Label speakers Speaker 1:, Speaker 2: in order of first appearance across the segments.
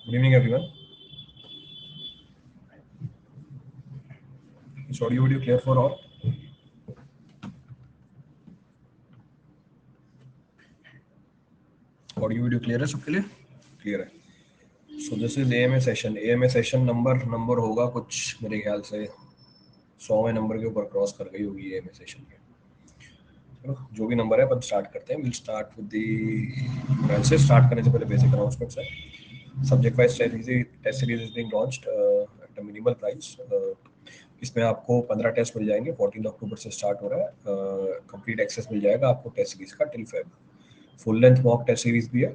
Speaker 1: Good evening, everyone. Is audio video clear for all? Audio video clear है सबके लिए? Clear है. So this is AMA session. AMA session number होगा कुछ मेरे ख्याल से 100वें नंबर के ऊपर क्रॉस कर गई होगी AMA सेशन के. चलो जो भी नंबर है अपन स्टार्ट करते हैं. We'll start with the analysis. Start करने से पहले बेसिक अनाउंसमेंट्स है. Subject wise test series is being launched at a minimal price. इसमें आपको 15 टेस्ट मिल जाएंगे. 14 अक्टूबर से स्टार्ट हो रहा है. कंप्लीट एक्सेस मिल जाएगा आपको टेस्ट सीरीज का till Feb. Full length mock test series भी है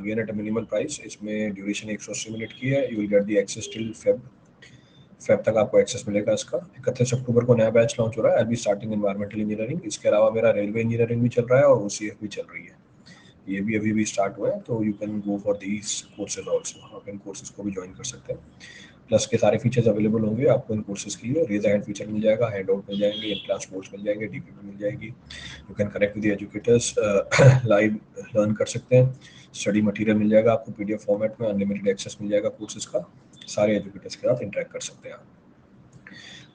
Speaker 1: again at a minimal price. इसमें ड्यूरेशन 180 मिनट की है. You will get the access till Feb तक आपको एक्सेस मिलेगा इसका. 31 अक्टूबर को नया बैच लॉन्च हो रहा है. आई बी स्टार्टिंग एनवायरमेंटल इंजीनियरिंग. इसके अलावा मेरा रेलवे इंजीनियरिंग भी चल रहा है और OCF भी चल रही है. ये भी अभी भी स्टार्ट हुआ है तो you can go for these courses also. आप इन कोर्सेज को भी ज्वाइन कर सकते हैं. प्लस के सारे फीचर्स अवेलेबल होंगे आपको इन कोर्सेज के लिए. रेज हैंड फीचर मिल जाएगा, हैंड आउट मिल जाएंगे, इन क्लास नोट्स मिल जाएंगे, DPP मिल जाएगी. You can connect with the educators, live learn कर सकते हैं. स्टडी मटेरियल मिल जाएगा आपको PDF फॉर्मेट में. अनलिमिटेड एक्सेस मिल जाएगा कोर्सेज का. सारे एजुकेटर्स के साथ इंटरेक्ट कर सकते हैं आप.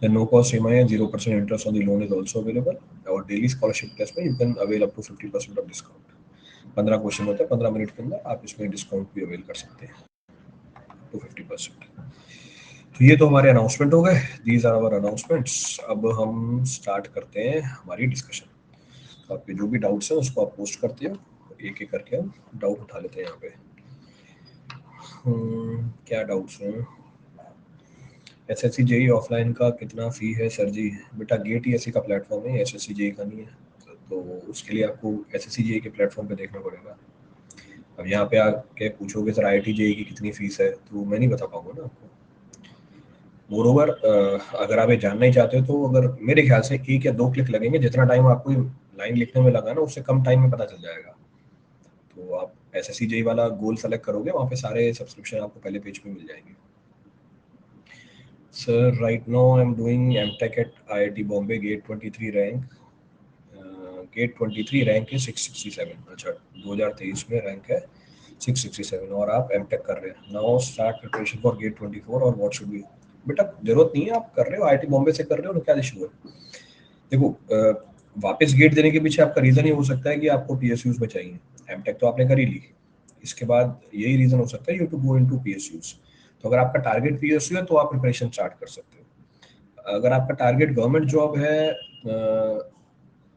Speaker 1: The no cost EMI and 0% interest on the loan is also available. और डेली स्कॉलरशिप टेस्ट में you can avail up to 50% off discount. 15 question होते हैं. 15 मिनट के अंदर आप इसमें डिस्काउंट भी अवेल कर सकते हैं टू 50%. तो ये तो हमारे अनाउंसमेंट हो गए. These are our announcements. अब हम स्टार्ट करते हैं हमारी डिस्कशन. तो आपके जो भी डाउट्स हैं उसको आप पोस्ट करते हो. एक एक करके हम डाउट उठा लेते हैं यहाँ पे. क्या डाउट्स हैं? SSC JEE ऑफलाइन का कितना फी है सर जी? बेटा गेट ही ऐसी का प्लेटफॉर्म है, SSC JEE का नहीं है. तो उसके लिए आपको SSC JEE के प्लेटफॉर्म पे देखना पड़ेगा. अब यहाँ पे आके पूछोगे सर IIT JEE की कितनी फीस है, तो मैं नहीं बता पाऊंगा ना आपको. मोरोवर अगर आप ये जानना ही चाहते हो तो अगर मेरे ख्याल से 1 या 2 क्लिक लगेंगे. जितना टाइम आपको लाइन लिखने में लगा ना उससे कम टाइम में पता चल जाएगा. तो आप SSC JEE वाला गोल सेलेक्ट करोगे, वहाँ पे सारे सब्सक्रिप्शन आपको पहले पेज पे मिल जाएंगे. Sir, right now I'm doing MTech at IIT Bombay, Gate 23 rank. Gate 23 rank है 667. अच्छा 2023 में रैंक है 667 और आप MTech कर रहे हैं. Now start preparation for Gate 24 और व्हाट शुड बी. बेटा जरूरत नहीं है, आप कर रहे हो IIT बॉम्बे से कर रहे हो तो क्या इशू है. देखो वापस गेट देने के पीछे आपका रीजन ये हो सकता है कि आपको PSUs में चाहिए. MTech तो आपने कर ही ली. इसके बाद यही रीजन हो सकता है you to go into PSUs. तो अगर आपका टारगेट PSU है तो आप प्रिपरेशन स्टार्ट कर सकते हो. अगर आपका टारगेट गवर्नमेंट जॉब है,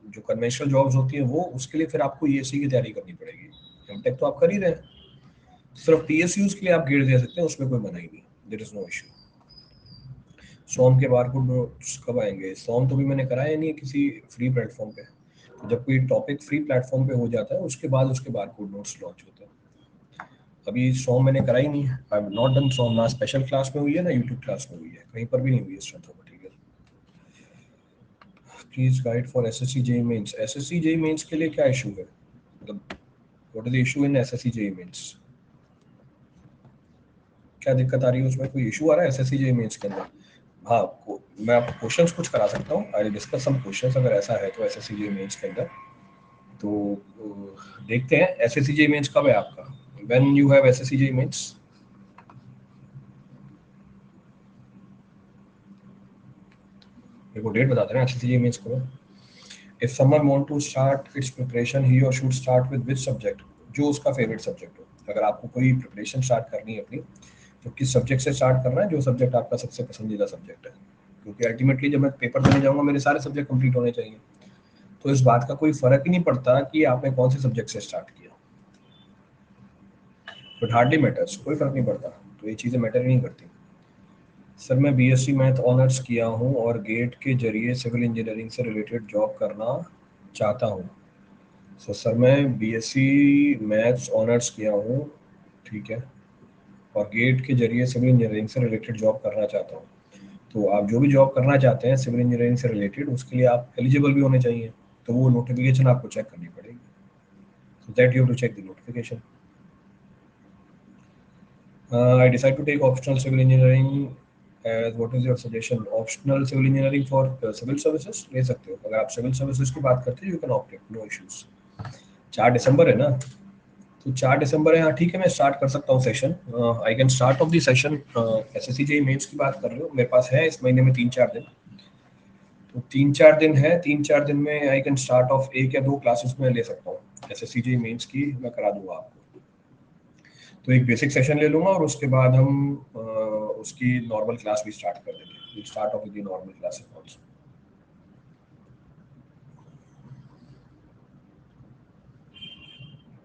Speaker 1: जो कन्वेंशनल जॉब्स होती हैं वो, उसके लिए फिर आपको ESE की तैयारी करनी पड़ेगी. MTech तो आप कर ही रहे हैं. सिर्फ PSUs के लिए आप गेट दे सकते हैं, उसमें कोई मना ही नहीं. There is no issue. सॉम के बारकोड नोट्स कब आएंगे? सॉम तो भी मैंने कराया नहीं है किसी फ्री प्लेटफॉर्म पे. तो जब कोई टॉपिक फ्री प्लेटफॉर्म पे हो जाता है उसके बाद उसके बारकोड नोट्स लॉन्च होते हैं. अभी सॉम मैंने कराई नहीं है. I have not done some. ना स्पेशल क्लास में हुई है ना यूट्यूब क्लास में हुई है. कहीं पर भी नहीं हुई है strength of material. Please guide for SSC JEE Mains. SSC JEE Mains के लिए क्या इशू है? मतलब what is the issue in SSC JEE Mains? क्या दिक्कत आ रही है उसमें? कोई इशू आ रहा है SSC JEE मेंस के अंदर? हाँ, मैं आपको क्वेश्चंस कुछ करा सकता हूँ. आई डिस्कस सम क्वेश्चंस अगर ऐसा है तो SSC JEE मेंस के अंदर. तो देखते हैं SSC JEE मेंस कब है आपका. When you have SSC JEE Mains? देखो डेट बता दे रहे हैं SSC JEE मेंस को. If someone want to start its preparation, he or should start with which subject? जो उसका फेवरेट सब्जेक्ट हो. अगर आपको कोई प्रिपरेशन स्टार्ट करनी है अपनी, तो किस सब्जेक्ट से स्टार्ट करना है? जो सब्जेक्ट आपका सबसे पसंदीदा सब्जेक्ट है. क्योंकि अल्टीमेटली जब मैं पेपर देने जाऊंगा मेरे सारे सब्जेक्ट कंप्लीट होने चाहिए. तो इस बात का कोई फर्क ही नहीं पड़ता कि आपने कौन से सब्जेक्ट से स्टार्ट किया. But hardly matters. कोई फर्क नहीं पड़ता. तो ये चीज़ें मैटर ही नहीं करती. सर मैं BSc मैथ ऑनर्स किया हूँ और गेट के जरिए सिविल इंजीनियरिंग से रिलेटेड जॉब करना चाहता हूँ. सर मैं BSc मैथ्स ऑनर्स किया हूँ, ठीक है, और गेट के जरिए सिविल इंजीनियरिंग से रिलेटेड जॉब करना चाहता हूँ. तो आप जो भी जॉब करना चाहते हैं सिविल इंजीनियरिंग से रिलेटेड, उसके लिए आप एलिजिबल भी होने चाहिए. तो वो नोटिफिकेशन आपको चेक करनी पड़ेगी. So that you have to check the notification. I decide to take optional civil engineering. What is your suggestion? Optional civil engineering for civil services ले सकते हो. अगर आप civil services की बात करते हो, you can opt it, no issues. 4 दिसंबर है ना. तो 4 दिसंबर है, हाँ ठीक है, मैं स्टार्ट कर सकता हूँ session. I can start off the session. SSC JEE Mains की बात कर रहे हो, मेरे पास है इस महीने में 3-4 दिन। तो 3-4 दिन है, 3-4 दिन में आई कैन स्टार्ट ऑफ 1 या 2 क्लासेस में ले सकता हूँ एसएससी जेईई मेंस की, मैं करा दूंगा आपको। तो एक बेसिक सेशन ले लूंगा और उसके बाद हम उसकी नॉर्मल क्लास भी स्टार्ट कर देंगे। Start off the normal classes also.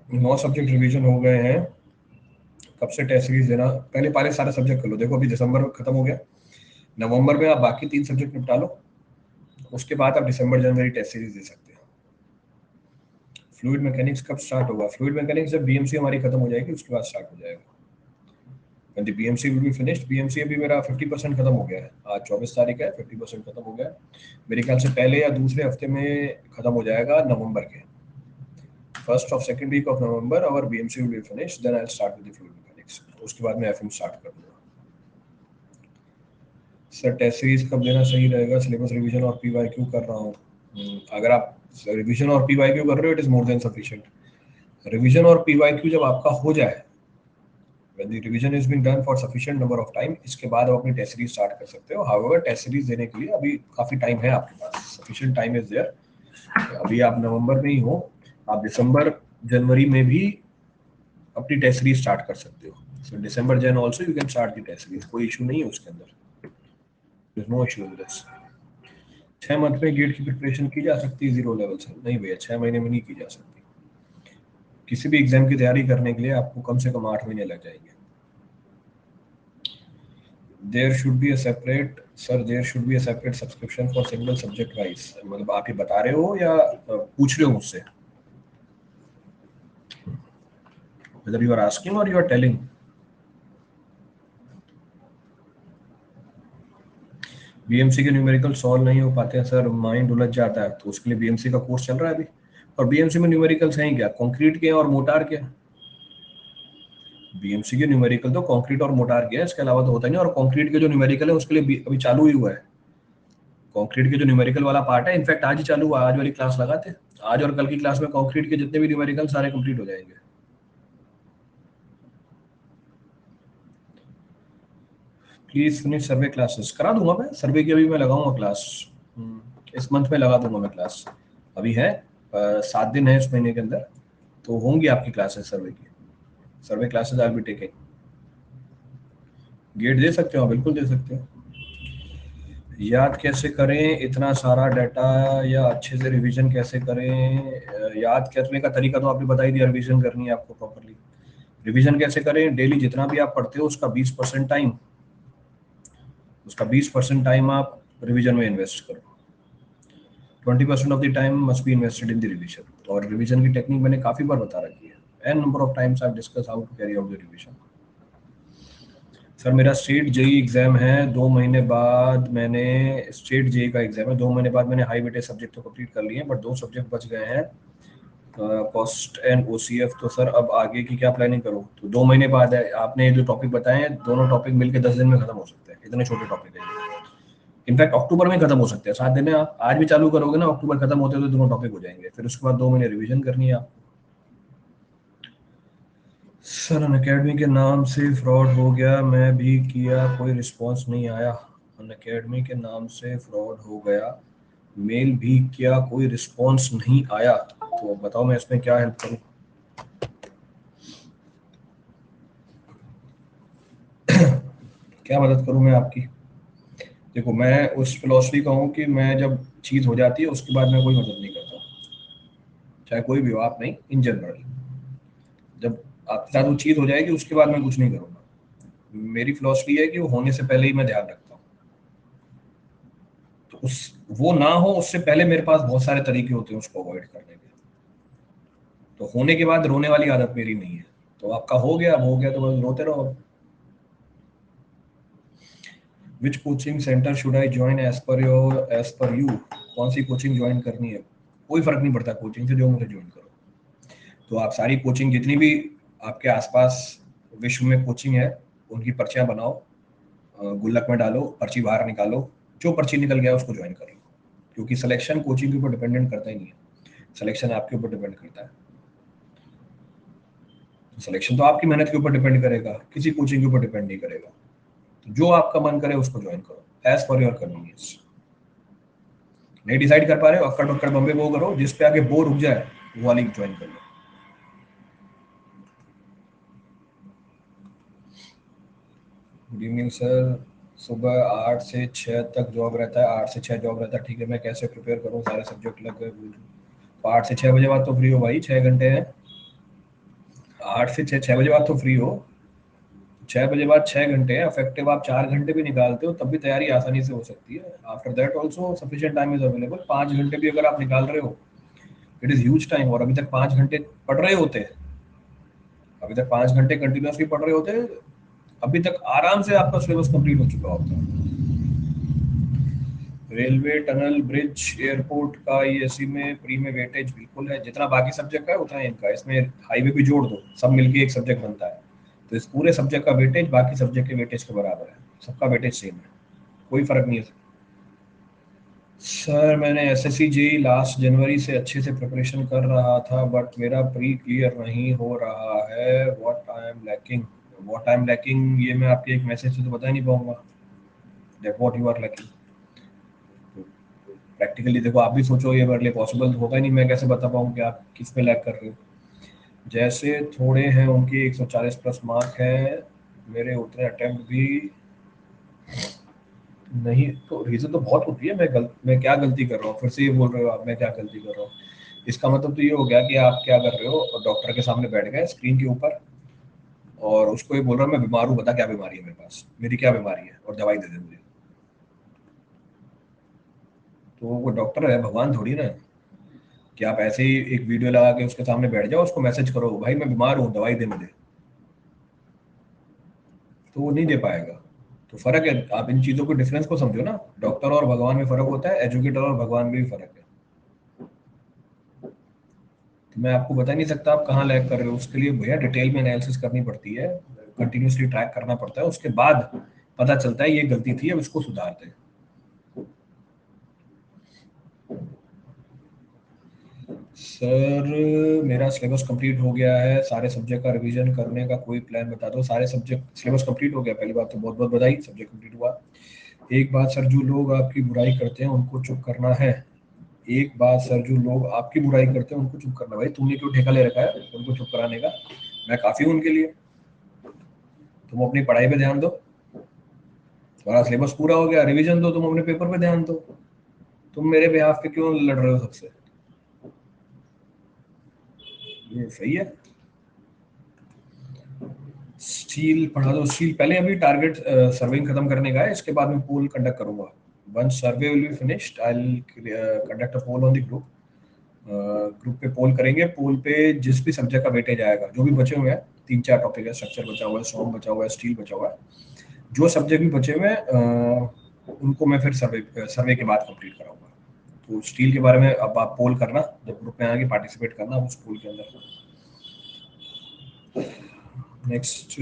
Speaker 1: 9 subject revision हो गए हैं। कब से टेस्ट सीरीज देना, पहले पहले सारे सब्जेक्ट कर लो। देखो अभी दिसंबर खत्म हो गया, नवंबर में आप बाकी 3 सब्जेक्ट निपटा लो, उसके बाद आप दिसंबर जनवरी टेस्ट सीरीज दे सकते हैं। फ्लूइड मैकेनिक्स कब स्टार्ट होगा? फ्लूइड मैकेनिक्स जब बीएमसी हमारी खत्म हो जाएगी उसके बाद स्टार्ट हो जाएगा। when the BMC will be finished, BMC अभी मेरा 50% खत्म हो गया है, आज 24 तारीख है, 50% खत्म हो गया है। मेरे ख्याल से पहले या दूसरे हफ्ते में खत्म हो जाएगा, नवंबर के फर्स्ट और सेकंड वीक ऑफ नवंबर और BMC will be finished, then I'll start with the fluid mechanics। उसके बाद मैं FM स्टार्ट कर दूंगा। सर टेस्ट सीरीज कब देना सही रहेगा? सिलेबस रिवीजन और PYQ कर रहा हूँ। अगर आप रिवीजन और PYQ कर रहे हो, it is more than sufficient. Revision और PYQ जब आपका हो जाए, when the revision has been done for sufficient number of time, इसके बाद आप अपनी टेस्ट सीरीज स्टार्ट कर सकते हो। however टेस्ट सीरीज देने के लिए अभी काफी टाइम है आपके पास, sufficient time is there। अभी आप नवंबर में ही हो, आप दिसंबर जनवरी में भी अपनी टेस्ट सीरीज स्टार्ट कर सकते हो। so December Jan also you can start the test series, कोई इशू नहीं है उसके अंदर, there is no issue with this. 6 month में गेट की प्रिपरेशन की जा सकती है जीरो लेवल से? नहीं भैया, 6 महीने में नहीं की जा सकती। किसी भी एग्जाम की तैयारी करने के लिए आपको कम से कम 8 महीने लग जाएंगे। There should be a separate, sir, there should be a separate subscription for single subject wise। मतलब आप ये बता रहे हो या पूछ रहे हो मुझसे? Whether you are asking or you are telling। BMC के न्यूमेरिकल सॉल्व नहीं हो पाते हैं सर, माइंड उलझ जाता है, तो उसके लिए बीएमसी का कोर्स चल रहा है अभी। और बीएमसी में न्यूमेरिकल्स हैं क्या? कंक्रीट के और मोटार के। बीएमसी के न्यूमेरिकल तो कंक्रीट और मोटार के हैं, इसके अलावा तो होता नहीं। और कंक्रीट के जो न्यूमेरिकल है उसके लिए अभी चालू ही हुआ है। कंक्रीट के जो न्यूमेरिकल वाला पार्ट है, इनफैक्ट आज ही चालू हुआ, आज वाली क्लास लगाते हैं। आज और कल की क्लास में कंक्रीट के जितने भी न्यूमेरिकल सारे कंप्लीट हो जाएंगे। प्लीज फिनिश सर्वे क्लासेस, करा दूंगा मैं सर्वे की, अभी मैं लगाऊंगा क्लास। इस मंथ में लगा दूंगा मैं क्लास। अभी है 7 दिन है इस महीने के अंदर, तो होंगी आपकी क्लासेस सर्वे की। Survey classes I will be taking. GATE दे सकते हो? बिल्कुल दे सकते हो। याद कैसे करें इतना सारा डाटा, या अच्छे से रिवीजन कैसे करें? याद करने का तरीका तो आपने बता ही दिया, रिवीजन करनी है आपको प्रॉपर्ली। रिवीजन कैसे करें? डेली जितना भी आप पढ़ते हो उसका 20% टाइम, आप रिवीजन में इन्वेस्ट करो। 20% of the time must be invested in the revision. और रिवीजन की टेक्निक मैंने काफी बार बता रखी है, n number of times I have discuss how to carry out the revision. Sir मेरा स्टेट जेई एग्जाम है 2 महीने बाद, मैंने स्टेट जेई का एग्जाम है 2 महीने बाद, मैंने हाई वेटेज सब्जेक्ट तो कंप्लीट कर लिए हैं, बट 2 सब्जेक्ट बच गए हैं, कॉस्ट एंड ओसीएफ। तो सर अब आगे की क्या प्लानिंग करूं? तो 2 महीने बाद है, आपने जो टॉपिक बताए हैं दोनों टॉपिक मिलके 10 दिन में खत्म हो सकते हैं, इतने छोटे टॉपिक हैं। इनफैक्ट अक्टूबर में खत्म हो सकते हैं, 7 दिन में। आप आज भी चालू करोगे ना, अक्टूबर खत्म होते हुए दोनों टॉपिक हो जाएंगे, फिर उसके बाद 2 महीने रिवीजन करनी है आपको। सर अनअकैडमी के नाम से फ्रॉड हो गया, मैं भी किया, कोई रिस्पांस नहीं आया। अनअकैडमी के नाम से फ्रॉड हो गया, मेल भी किया, कोई रिस्पांस नहीं आया, तो बताओ मैं इसमें क्या हेल्प करूं? क्या मदद करूं मैं आपकी? देखो मैं उस फिलॉसफी का हूं कि मैं जब चीज हो जाती है उसके बाद मैं कोई मदद नहीं करता, चाहे कोई भी हो, आप नहीं, इन जनरल। जब आपके साथ वो चीज हो जाएगी उसके बाद मैं कुछ नहीं करूंगा। मेरी फिलॉसफी है कि वो होने से पहले ही मैं ध्यान रखता हूँ। तो उस वो ना हो उससे पहले मेरे पास बहुत सारे तरीके होते हैं उसको अवॉइड करने के। तो होने के बाद रोने वाली आदत मेरी नहीं है। तो आपका हो गया, अब हो गया तो बस रोते रहो। Which coaching centre should I join as per you? कौन सी कोचिंग ज्वाइन करनी है? कोई फर्क नहीं पड़ता कोचिंग से, जो मुझे ज्वाइन करो। तो आप सारी कोचिंग जितनी भी आपके आसपास विश्व में कोचिंग है उनकी पर्चियां बनाओ, गुल्लक में डालो, पर्ची बाहर निकालो, जो पर्ची निकल गया उसको ज्वाइन कर लो। क्योंकि सिलेक्शन कोचिंग के ऊपर डिपेंडेंट करता ही नहीं है, सिलेक्शन आपके ऊपर डिपेंड करता है। सिलेक्शन तो आपकी मेहनत के ऊपर डिपेंड करेगा, किसी कोचिंग के ऊपर डिपेंड नहीं करेगा। तो जो आपका मन करे उसको ज्वाइन करो, एज पर योर कन्वीनियंस। नहीं डिसाइड कर पा रहे हो, अक्कड़ बक्कड़ बम्बे वो करो, जिस पे आगे बोर रुक जाए वो वाली ज्वाइन कर लो। गुड इवनिंग सर, सुबह 8 से 6 तक जॉब रहता है, 8 से 6 जॉब रहता है, ठीक है, मैं कैसे प्रिपेयर करूँ, सारे सब्जेक्ट लग गए। तो 8 से 6 बजे बाद तो फ्री हो भाई, 6 घंटे हैं। 8 से 6 बजे बाद तो फ्री हो, 6 बजे बाद 6 घंटे हैं, इफेक्टिव आप 4 घंटे भी निकालते हो तब भी तैयारी आसानी से हो सकती है। After that also sufficient time is available. 5 घंटे भी अगर आप निकाल रहे हो, इट इज ह्यूज टाइम। और अभी तक 5 घंटे पढ़ रहे होते, अभी तक 5 घंटे कंटिन्यूसली पढ़ रहे होते, अभी तक आराम से आपका सिलेबस कंप्लीट हो चुका होता। रेलवे, टनल, ब्रिज, एयरपोर्ट का ईएससी में प्री में वेटेज बिल्कुल है, जितना बाकी सब्जेक्ट का है उतना इनका, इसमें हाईवे भी जोड़ दो, सब मिलके एक सब्जेक्ट बनता है। तो इस पूरे सब्जेक्ट का वेटेज बाकी सब्जेक्ट के वेटेज के बराबर है, सबका वेटेज सेम है, कोई फर्क नहीं है। सर मैंने एसएससी जेई लास्ट जनवरी से अच्छे से प्रिपरेशन कर रहा था, बट मेरा प्री क्लियर नहीं हो रहा है। व्हाट आई एम लैकिंग, ये मैं आपके एक मैसेज से तो बता नहीं पाऊंगा that what you are lacking. Practically देखो, आप भी सोचो, ये मेरे लिए पॉसिबल होगा ही नहीं, मैं कैसे बता पाऊँ कि आप किस पे लैग कर रहे हो। जैसे थोड़े हैं उनके 140 प्लस मार्क है, मेरे उतने अटेम्प्ट भी नहीं, तो रीजन तो बहुत होती है। मैं क्या गलती कर रहा हूँ, फिर से ये बोल रहे हो आप मैं क्या गलती कर रहा हूँ। इसका मतलब तो ये हो गया कि आप क्या कर रहे हो, डॉक्टर के सामने बैठ गए स्क्रीन के ऊपर और उसको ये बोल रहा हूँ मैं बीमार हूँ, बता क्या बीमारी है मेरे पास, मेरी क्या बीमारी है और दवाई दे दे मुझे। तो वो डॉक्टर है, भगवान थोड़ी ना है कि आप ऐसे ही एक वीडियो लगा के उसके सामने बैठ जाओ, उसको मैसेज करो भाई मैं बीमार हूँ दवाई दे मुझे, तो वो नहीं दे पाएगा। तो फर्क है, आप इन चीजों के डिफरेंस को समझो ना, डॉक्टर और भगवान में फर्क होता है, एजुकेटर और भगवान में भी फर्क है। तो मैं आपको बता नहीं सकता आप कहाँ लैग कर रहे हो, उसके लिए भैया डिटेल में एनालिसिस करनी पड़ती है, कंटिन्यूसली ट्रैक करना पड़ता है, उसके बाद पता चलता है ये गलती थी अब इसको सुधारते हैं। सर मेरा सिलेबस कंप्लीट हो गया है, सारे सब्जेक्ट का रिवीजन करने का कोई प्लान बता दो। सारे सब्जेक्ट सिलेबस कंप्लीट हो गया, पहली बात तो बहुत बहुत बधाई, सब्जेक्ट कंप्लीट हुआ। एक बात सर, जो लोग आपकी बुराई करते हैं उनको चुप करना है। एक बात सर, जो लोग आपकी बुराई करते हैं उनको चुप करना। भाई तुमने क्यों ठेका ले रखा है उनको चुप कराने का, मैं काफी हूँ उनके लिए। तुम अपनी पढ़ाई पे ध्यान दो, तुम्हारा सिलेबस पूरा हो गया, रिवीजन दो, तुम अपने पेपर पे ध्यान दो। तुम मेरे बिहाफ पे क्यों लड़ रहे हो सबसे, ये सही है। स्टील पढ़ा दो, स्टील पहले अभी टारगेट सर्विंग खत्म करने का है, इसके बाद मैं पोल कंडक्ट करूंगा। Once survey will be finished I will conduct a poll on the group. Group पे पोल करेंगे, पोल पे जिस भी सब्जेक्ट का वेटेज आएगा, जो भी बचे हुए हैं, 3-4 टॉपिक है, स्ट्रक्चर बचा हुआ है, सॉन्ग बचा हुआ है, स्टील बचा हुआ है, जो सब्जेक्ट भी बचे हुए हैं उनको मैं फिर सर्वे सर्वे के बाद कंप्लीट कराऊंगा। तो स्टील के बारे में अब आप पोल करना, जब ग्रुप में आगे पार्टिसिपेट करना उस पोल के अंदर। Next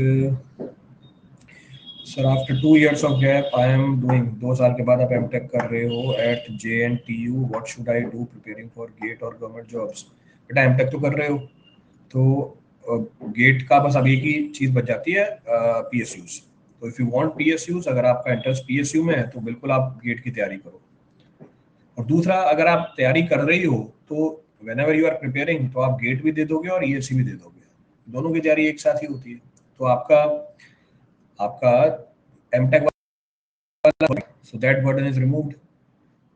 Speaker 1: sir, after 2 years of gap I am doing, 2 साल के बाद आप एमटेक कर रहे हो at JNTU, what should I do preparing for GATE और गवर्नमेंट जॉब्स। बेटा एमटेक तो कर रहे हो, तो गेट का बस अब एक ही चीज बच जाती है, PSUs। तो इफ यू वांट PSUs, अगर आपका इंटरेस्ट PSU में है तो बिल्कुल आप गेट की तैयारी करो। और दूसरा, अगर आप तैयारी कर रही हो तो whenever you are preparing, तो आप गेट भी दे दोगे और ESC भी दे दोगे, दोनों की तैयारी एक साथ ही होती है। तो आपका आपका एमटेक वाला, so that burden is removed.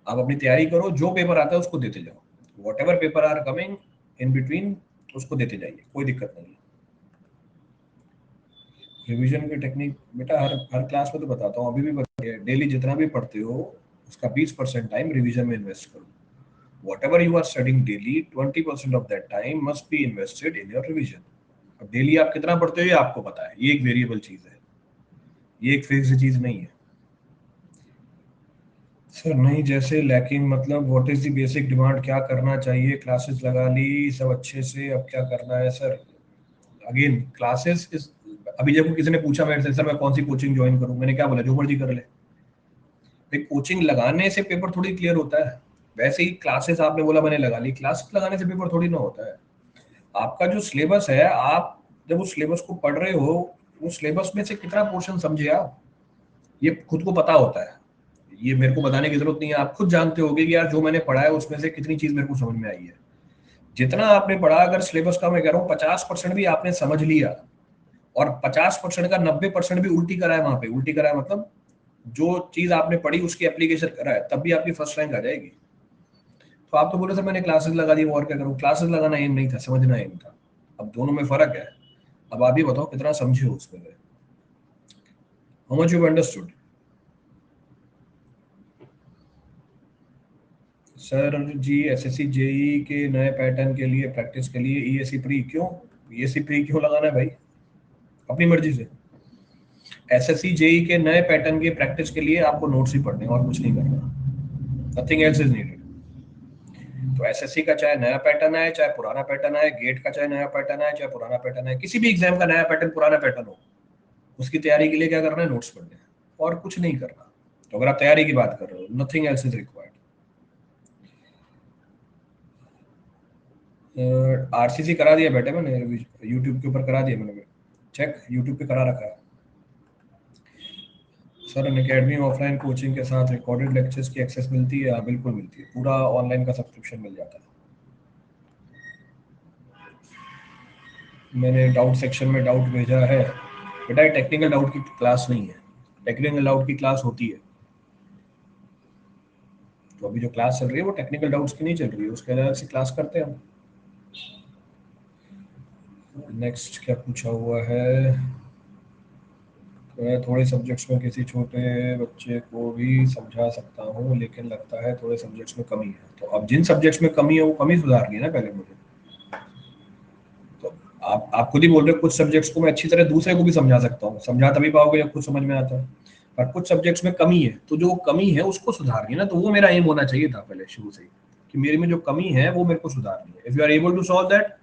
Speaker 1: आप अपनी तैयारी करो, जो पेपर आता है उसको देते जाओ, whatever paper are coming in between उसको देते जाइए, कोई दिक्कत नहीं है। रिवीजन की टेक्निक बेटा हर हर क्लास में तो बताता हूँ, अभी भी बताइए, डेली जितना भी पढ़ते हो उसका 20% टाइम रिवीजन में इन्वेस्ट करो। whatever you are studying daily, 20% of that time must be invested in your revision। अब डेली आप कितना पढ़ते हो ये आपको पता है, ये एक वेरिएबल चीज है, ये एक फिक्स्ड चीज नहीं है। सर नहीं, जैसे लैकिंग मतलब what is the basic demand, क्या करना चाहिए, क्लासेस लगा ली सब अच्छे से, अब क्या करना है सर। अगेन क्लासेस इज, अभी जब किसी ने पूछा मेरे से सर मैं कौन सी कोचिंग ज्वाइन करूं, मैंने क्या बोला, जो मर्जी कर ले। भाई कोचिंग लगाने से पेपर थोड़ी क्लियर होता है, वैसे ही क्लासेस आपने बोला मैंने लगा ली, क्लासेस लगाने से पेपर थोड़ी ना होता है। आपका जो सिलेबस है, आप जब उस सिलेबस को पढ़ रहे हो, उस सिलेबस में से कितना पोर्शन समझे आप, ये खुद को पता होता है। ये मेरे को बताने की जरूरत नहीं है, आप खुद जानते होगे कि यार जो मैंने पढ़ा है उसमें से कितनी चीज मेरे को समझ में आई है। जितना आपने पढ़ा, अगर सिलेबस का मैं कह रहा हूँ 50% भी आपने समझ लिया और 50% का 90% भी उल्टी करा है, वहां पे उल्टी करा है मतलब जो चीज आपने पढ़ी उसकी एप्लीकेशन करा है, तब भी आपकी फर्स्ट रैंक आ जाएगी। तो आप तो बोले सर मैंने क्लासेस लगा दी, और क्या करूँ? क्लासेस लगाना एम नहीं था, समझना एम था। अब दोनों में फर्क है। अब आप ही बताओ कितना समझे हो उसमें से, how much you understood. Sir जी एसएससी जेई के नए पैटर्न के लिए प्रैक्टिस के लिए ईएससी प्री क्यों, ईएससी प्री क्यों लगाना है भाई? अपनी मर्जी से। एसएससी जेई के नए पैटर्न की प्रैक्टिस के लिए आपको नोट्स ही पढ़ने और कुछ नहीं करना, नथिंग एल्स इज नीडेड। तो एसएससी का चाहे नया पैटर्न आए चाहे पुराना पैटर्न आए, गेट का चाहे नया पैटर्न आए चाहे पुराना पैटर्न आए, किसी भी एग्जाम का नया पैटर्न पुराना पैटर्न हो, उसकी तैयारी के लिए क्या करना है? नोट्स पढ़ने हैं और कुछ नहीं करना। तो अगर आप तैयारी की बात कर रहे हो, nothing else is required. RCC करा दिया बेटे मैंने, यूट्यूब के ऊपर करा दिया मैंने, चेक यूट्यूब पे करा रखा है। सर अन अकेडमी ऑफलाइन कोचिंग के साथ रिकॉर्डेड लेक्चर्स की एक्सेस मिलती है? हाँ बिल्कुल मिलती है, पूरा ऑनलाइन का सब्सक्रिप्शन मिल जाता है। मैंने डाउट सेक्शन में डाउट भेजा है। बेटा ये टेक्निकल डाउट की क्लास नहीं है, टेक्निकल डाउट की क्लास होती है। तो अभी जो क्लास चल रही है वो टेक्निकल डाउट्स की नहीं चल रही है, उसके अलग से क्लास करते हैं हम। नेक्स्ट क्या पूछा हुआ है? मैं थोड़े सब्जेक्ट्स में किसी छोटे बच्चे को भी समझा सकता हूँ, लेकिन लगता है थोड़े सब्जेक्ट्स में कमी है। तो अब जिन सब्जेक्ट्स में कमी है वो कमी सुधारनी है ना पहले मुझे। तो आप खुद ही बोल रहे हो कुछ सब्जेक्ट्स को मैं अच्छी तरह दूसरे को भी समझा सकता हूँ, समझा तभी पाओगे जब खुद समझ में आता है। पर कुछ सब्जेक्ट्स में कमी है, तो जो कमी है उसको सुधारनी है ना, तो वो मेरा एम होना चाहिए था पहले शुरू से ही, कि मेरे में जो कमी है वो मेरे को सुधारनी है। If you are able to solve that,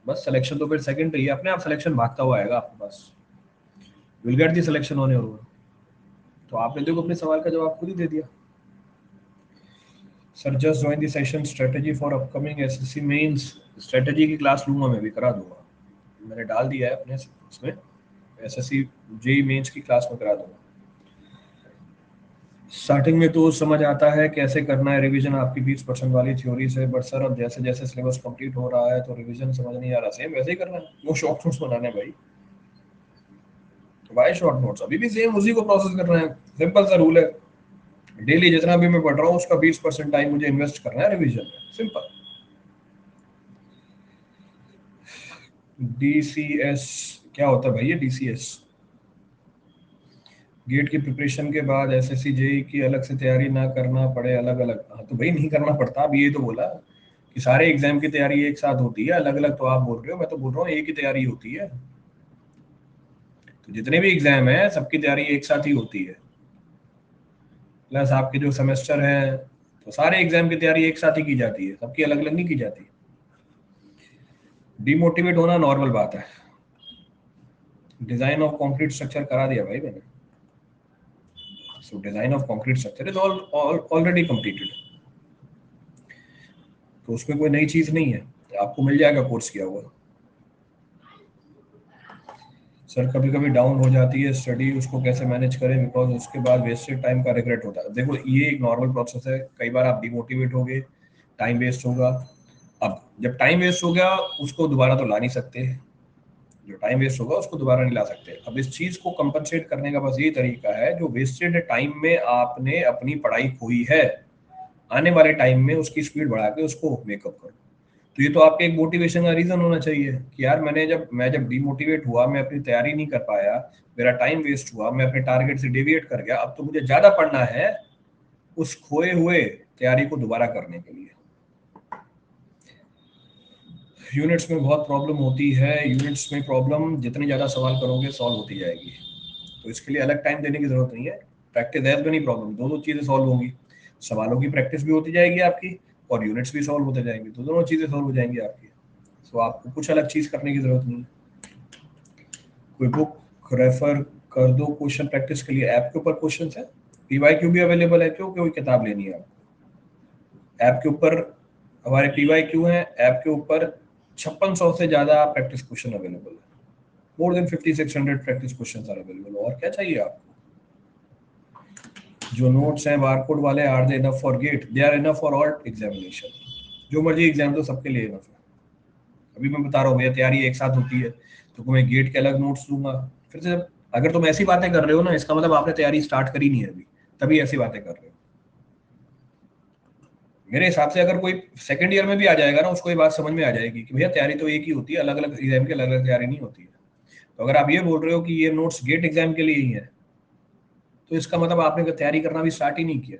Speaker 1: बस सिलेक्शन तो फिर सेकंडरी है, अपने आप सिलेक्शन भागता हुआ आएगा आपके पास, will get the selection on your own. तो आपने देखो अपने सवाल का जवाब खुद ही दे दिया। Sir just join the session strategy for upcoming SSC Mains, strategy की क्लास लूंगा मैं भी, करा दूंगा, मैंने डाल दिया है अपने उसमें, एसएससी जेई मेंस की क्लास में करा दूंगा। स्टार्टिंग में तो समझ आता है कैसे करना है रिवीजन आपकी 20% वाली थ्योरी से, बट सर अब जैसे जैसे सिलेबस कंप्लीट हो रहा है तो रिवीजन समझ नहीं आ रहा। सेम वैसे ही करना है, वो शॉर्ट नोट्स बनाने हैं भाई। Y short notes? अभी भी सेम उसी को प्रोसेस करना है, सिंपल सा रूल है। डेली जितना भी मैं पढ़ रहा हूँ उसका 20% टाइम मुझे इन्वेस्ट करना है रिवीजन में, सिंपल। डीसीएस क्या होता है भाई? ये डीसीएस गेट की प्रिपरेशन के बाद एसएससी जेई की अलग से तैयारी ना करना पड़े, अलग अलग? हाँ तो भाई नहीं करना पड़ता, अभी ये तो बोला कि सारे एग्जाम की तैयारी एक साथ होती है, अलग अलग तो आप बोल रहे हो, मैं तो बोल रहा हूँ एक ही तैयारी होती है। तो जितने भी एग्जाम है सबकी तैयारी एक साथ ही होती है, प्लस आपके जो सेमेस्टर है, तो सारे एग्जाम की तैयारी एक साथ ही की जाती है, सबकी अलग अलग नहीं की जाती। डिमोटिवेट होना नॉर्मल बात है। डिजाइन ऑफ कॉन्क्रीट स्ट्रक्चर करा दिया भाई मैंने, so design of concrete structure is already completed, तो उसमें कोई नई चीज नहीं है, आपको मिल जाएगा कोर्स किया हुआ। सर कभी कभी डाउन हो जाती है स्टडी, उसको कैसे मैनेज करें, बिकॉज उसके बाद वेस्टेड टाइम का रिग्रेट होता है। देखो ये एक नॉर्मल प्रोसेस है, कई बार आप डिमोटिवेट होगे, टाइम वेस्ट होगा। अब जब टाइम वेस्ट हो गया उसको दोबारा तो ला नहीं सकते, जो टाइम वेस्ट होगा उसको दोबारा नहीं ला सकते। अब इस चीज को कंपनसेट करने का बस ये तरीका है, जो वेस्टेड टाइम में आपने अपनी पढ़ाई खोई है, आने वाले टाइम में उसकी स्पीड बढ़ा के उसको मेकअप करो। तो ये तो आपके एक मोटिवेशन का रीजन होना चाहिए कि यार मैं जब डिमोटिवेट हुआ, मैं अपनी तैयारी नहीं कर पाया, मेरा टाइम वेस्ट हुआ, मैं अपने टारगेट से डेविएट कर गया, अब तो मुझे ज्यादा पढ़ना है उस खोए हुए तैयारी को दोबारा करने के लिए। यूनिट्स में बहुत प्रॉब्लम होती है, यूनिट्स में प्रॉब्लम जितने ज्यादा सवाल करोगे सॉल्व होती जाएगी, तो इसके लिए अलग टाइम देने की जरूरत नहीं है। प्रैक्टिस एज मेनी प्रॉब्लम, दोनों चीजें सॉल्व होंगी, सवालों की प्रैक्टिस भी होती जाएगी आपकी और यूनिट्स भी सॉल्व होते जाएंगे, तो दोनों चीजें सॉल्व हो जाएंगी आपकी। तो आपको कुछ अलग चीज करने की जरूरत नहीं है। कोई बुक रेफर कर दो क्वेश्चन प्रैक्टिस के लिए, ऐप के ऊपर क्वेश्चन है, पीवाईक्यू भी अवेलेबल है, क्यों कोई किताब लेनी है आपको? ऐप के ऊपर हमारे पीवाईक्यू है, ऐप के ऊपर 5600 से ज्यादा प्रैक्टिस क्वेश्चन अवेलेबल है। More than 5600 practice questions are available. और क्या चाहिए आपको? जो नोट्स हैं बारकोड वाले, are they enough for GATE? They are enough for all examination. जो मर्जी एग्जाम दो, सबके लिए इनफ है। अभी मैं बता रहा हूँ भैया, तैयारी एक साथ होती है, तो मैं गेट के अलग नोट्स दूंगा। फिर से अगर तुम ऐसी बातें कर रहे हो ना, इसका मतलब आपने तैयारी स्टार्ट करी नहीं है अभी, तभी ऐसी बातें कर रहे हो। मेरे हिसाब से अगर कोई सेकंड ईयर में भी आ जाएगा ना, उसको ये बात समझ में आ जाएगी कि भैया तैयारी तो एक ही होती है, अलग अलग एग्जाम की अलग अलग तैयारी नहीं होती है। तो अगर आप ये बोल रहे हो कि ये नोट्स गेट एग्जाम के लिए ही है, तो इसका मतलब आपने तैयारी करना भी स्टार्ट ही नहीं किया,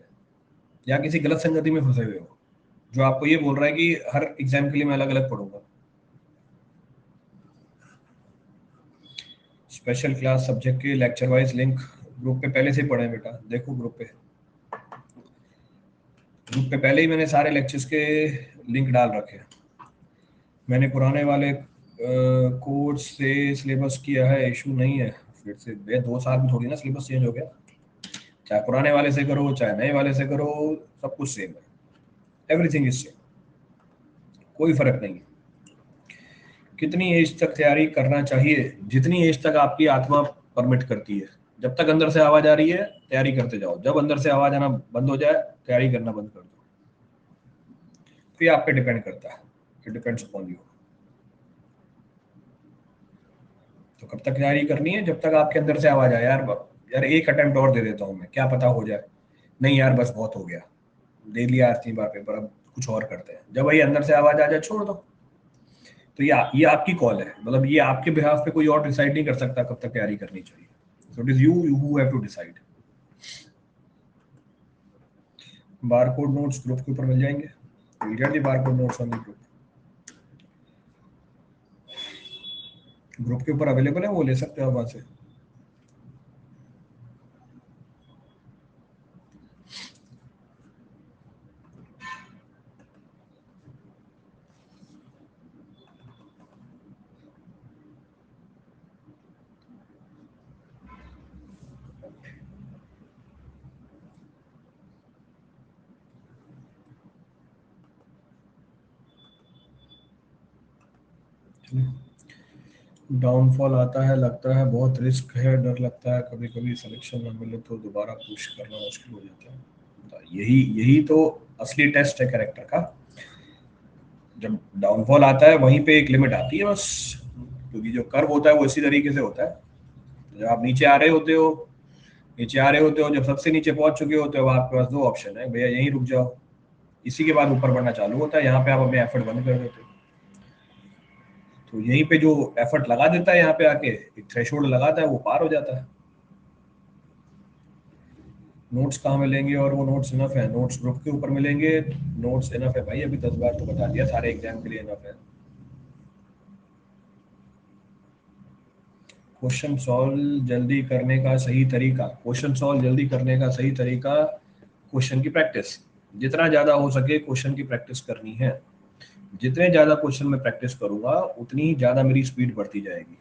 Speaker 1: या किसी गलत संगति में फंसे हुए हो जो आपको ये बोल रहा है कि हर एग्जाम के लिए मैं अलग अलग पढ़ूंगा। स्पेशल क्लास सब्जेक्ट के लेक्चर वाइज लिंक ग्रुप पे पहले से ही पढ़े बेटा, देखो ग्रुप पे पहले ही मैंने सारे लेक्चर्स के लिंक डाल रखे हैं। मैंने पुराने वाले कोर्स से सिलेबस किया है, इशू नहीं है। फिर से 2 साल में थोड़ी ना सिलेबस चेंज हो गया। चाहे पुराने वाले से करो चाहे नए वाले से करो, सब कुछ सेम है। एवरीथिंग इज सेम, कोई फर्क नहीं है। कितनी एज तक तैयारी करना चाहिए? जितनी एज तक आपकी आत्मा परमिट करती है। जब तक अंदर से आवाज आ रही है तैयारी करते जाओ, जब अंदर से आवाज आना बंद हो जाए तैयारी करना बंद कर दो। फिर आप पे डिपेंड करता है, इट डिपेंड्स अपॉन यू। तो कब तक तैयारी करनी है? जब तक आपके अंदर से आवाज आए यार, यार एक अटेम्प्ट और दे देता हूँ मैं, क्या पता हो जाए। नहीं यार बस बहुत हो गया, दे लिया आज 3 बार पेपर, अब कुछ और करते हैं। जब वही अंदर से आवाज आ जाए छोड़ दो। तो ये आपकी कॉल है, मतलब ये आपके बिहाफ पे कोई और डिसाइड नहीं कर सकता कब तक तैयारी करनी चाहिए। So it is you who have to decide. Barcode notes group के ऊपर मिल जाएंगे, will get the barcode notes on the group. Group के ऊपर अवेलेबल है, वो ले सकते हो आप वहां से। डाउनफॉल आता है, लगता है बहुत रिस्क है, डर लगता है कभी कभी सिलेक्शन न मिले तो दोबारा पुश करना मुश्किल हो जाता है। यही यही तो असली टेस्ट है कैरेक्टर का। जब डाउनफॉल आता है वहीं पे एक लिमिट आती है बस, क्योंकि जो कर्व होता है वो इसी तरीके से होता है। तो जब आप नीचे आ रहे होते हो, जब सबसे नीचे पहुंच चुके होते हो, आपके पास 2 ऑप्शन है, भैया यहीं रुक जाओ, इसी के बाद ऊपर बढ़ना चालू होता है। यहाँ पे आप अपने एफर्ट बंद कर देते हो। तो यहीं पे जो एफर्ट लगा देता है, यहाँ पे आके एक थ्रेशोल्ड लगाता है, वो पार हो जाता है। नोट्स कहाँ मिलेंगे? और वो नोट्स इनफ है? नोट्स ग्रुप के ऊपर मिलेंगे। नोट्स इनफ है भाई, अभी 10 बार तो बता दिया, सारे एग्जाम के लिए इनफ है। क्वेश्चन सॉल्व जल्दी करने का सही तरीका? क्वेश्चन सॉल्व जल्दी करने का सही तरीका क्वेश्चन की प्रैक्टिस। जितना ज्यादा हो सके क्वेश्चन की प्रैक्टिस करनी है। जितने ज्यादा क्वेश्चन में प्रैक्टिस करूंगा उतनी ही ज्यादा मेरी स्पीड बढ़ती जाएगी।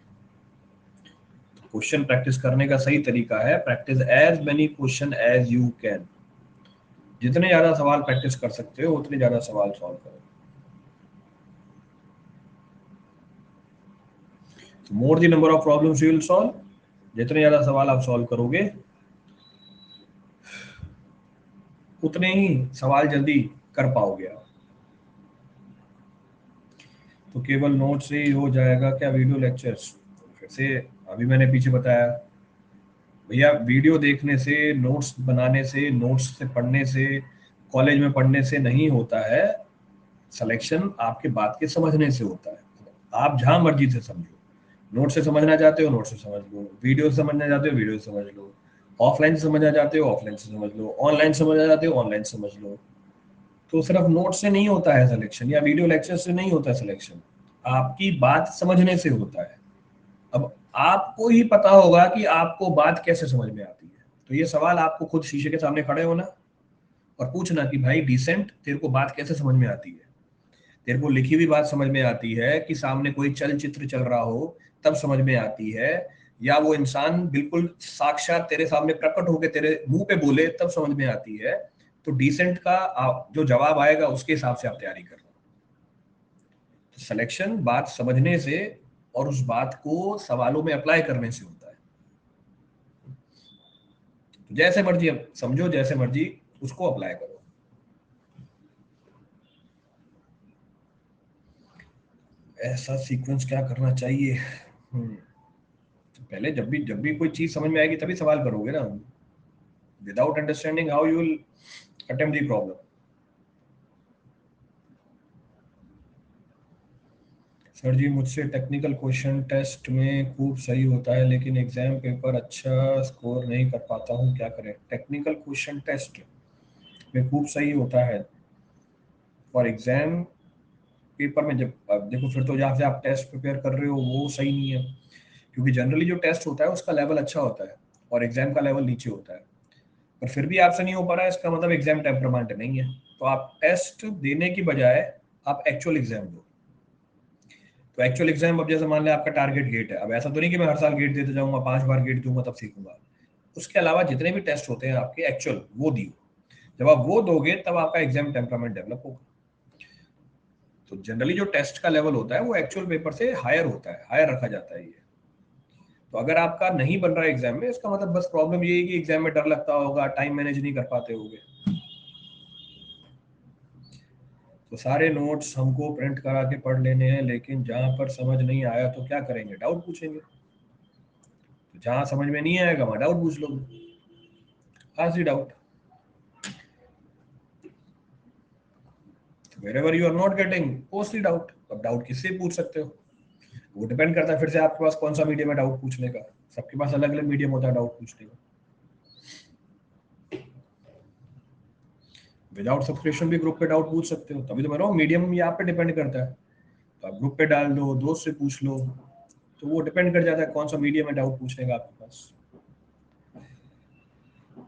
Speaker 1: क्वेश्चन प्रैक्टिस करने का सही तरीका है practice as many question as you can. जितने ज्यादा सवाल प्रैक्टिस कर सकते हो उतने ज्यादा सवाल सॉल्व करो। More the number of problems you will solve, जितने ज्यादा सवाल आप सॉल्व करोगे उतने ही सवाल जल्दी कर पाओगे आप। तो केवल नोट से ही हो जाएगा क्या वीडियो लेक्चर्स? फिर से अभी मैंने पीछे बताया भैया, वीडियो देखने से, नोट्स बनाने से, नोट्स से पढ़ने से, कॉलेज में पढ़ने से नहीं होता है। सिलेक्शन आपके बात के समझने से होता है। आप जहां मर्जी से समझो, नोट से समझना चाहते हो नोट से समझ लो, वीडियो से समझना चाहते हो वीडियो से समझ लो, ऑफलाइन से समझना चाहते हो ऑफलाइन से समझ लो, ऑनलाइन समझना चाहते हो ऑनलाइन समझ लो। तो सिर्फ नोट से नहीं होता है सिलेक्शन, या वीडियो लेक्चर से नहीं होता है सिलेक्शन, आपकी बात समझने से होता है। अब आपको ही पता होगा कि आपको बात कैसे समझ में आती है। तो ये सवाल आपको खुद शीशे के सामने खड़े होना और पूछना कि भाई डिसेंट, तेरे को बात कैसे समझ में आती है? तेरे को लिखी हुई बात समझ में आती है कि सामने कोई चलचित्र चल रहा हो तब समझ में आती है, या वो इंसान बिल्कुल साक्षात तेरे सामने प्रकट होकर तेरे मुंह पे बोले तब समझ में आती है? तो डिसेंट का जो जवाब आएगा उसके हिसाब से आप तैयारी करना। सिलेक्शन बात समझने से और उस बात को सवालों में अप्लाई करने से होता है। तो जैसे मर्जी अब समझो, जैसे मर्जी उसको अप्लाई करो। ऐसा सीक्वेंस क्या करना चाहिए? पहले जब भी कोई चीज समझ में आएगी तभी सवाल करोगे ना। Without understanding how you will attempt the problem. Sir ji मुझसे टेक्निकल क्वेश्चन टेस्ट में खूब सही होता है लेकिन एग्जाम पेपर अच्छा स्कोर नहीं कर पाता हूँ, क्या करें? टेक्निकल क्वेश्चन टेस्ट में खूब सही होता है और एग्जाम पेपर में जब अब देखो फिर तो जहाँ से आप टेस्ट प्रिपेयर कर रहे हो वो सही नहीं है, क्योंकि जनरली जो टेस्ट होता है उसका लेवल अच्छा होता है और एग्जाम का लेवल नीचे होता है। पर फिर भी आपसे नहीं हो पा रहा है, इसका मतलब एग्जाम टेम्परमेंट नहीं है। तो आप टेस्ट देने की बजाय आप एक्चुअल एग्जाम दो। तो एक्चुअल एग्जाम, अब जैसे मान लें आपका टारगेट गेट है, अब ऐसा तो नहीं कि मैं हर साल गेट देते जाऊंगा, 5 बार गेट दूंगा तब सीखूंगा। उसके अलावा जितने भी टेस्ट होते हैं आपके एक्चुअल, वो दियो। जब आप वो दोगे तब आपका एग्जाम टेम्परामेंट डेवलप होगा। तो जनरली जो टेस्ट का लेवल होता है वो एक्चुअल पेपर से हायर होता है, हायर रखा जाता है ये। तो अगर आपका नहीं बन रहा है एग्जाम में, इसका मतलब बस प्रॉब्लम ये है कि एग्जाम में डर लगता होगा, टाइम मैनेज नहीं कर पाते होगे। तो सारे नोट्स हमको प्रिंट करा के पढ़ लेने हैं, लेकिन जहां पर समझ नहीं आया तो क्या करेंगे? डाउट पूछेंगे। तो जहां समझ में नहीं आएगा वहां डाउट पूछ लो, ask the doubt. wherever you are not getting, post the doubt। अब डाउट किससे पूछ सकते हो? वो डिपेंड करता है फिर से आपके पास कौन सा मीडियम है डाउट पूछने का। सबके पास अलग अलग मीडियम होता है डाउट पूछने का। विदाउट सब्सक्रिप्शन भी ग्रुप पे डाउट पूछ सकते हो, तभी तो मैं रहा हूँ मीडियम ये आप पे डिपेंड करता है। तो आप ग्रुप पे डाल दो, दोस्त से पूछ लो, तो वो डिपेंड कर जाता है कौन सा मीडियम है डाउट पूछने का आपके पास।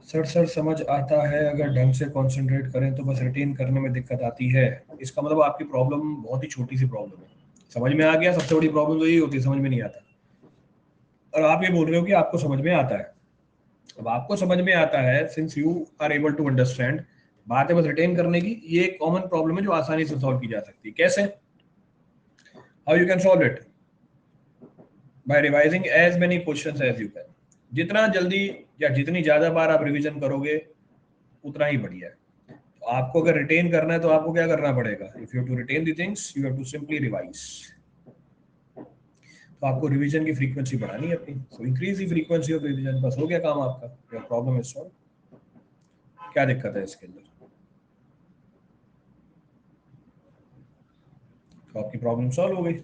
Speaker 1: सर समझ आता है, अगर ढंग से कंसंट्रेट करें तो बस रिटेन करने में दिक्कत आती है। इसका मतलब आपकी प्रॉब्लम बहुत ही छोटी सी प्रॉब्लम है। समझ में आ गया, सबसे बड़ी प्रॉब्लम तो यही होती है, समझ में नहीं आता। और आप ये बोल रहे हो कि आपको समझ में आता है। अब आपको समझ में आता है, since you are able to understand, बात है बस रिटेन करने की। ये एक कॉमन प्रॉब्लम है जो आसानी से सॉल्व की जा सकती है। कैसे? How you can solve it? By revising as many questions as you can. जितना जल्दी या जितनी ज्यादा बार आप रिवीजन करोगे उतना ही बढ़िया है। तो आपको अगर रिटेन करना है तो आपको क्या करना पड़ेगा? If you to retain the things you have to simply revise. तो आपको रिवीजन की फ्रीक्वेंसी बढ़ानी है अपनी। So increase the frequency of revision, बस हो गया काम आपका। Your problem is solve. क्या दिक्कत है इसके अंदर? तो आपकी प्रॉब्लम सॉल्व हो गई।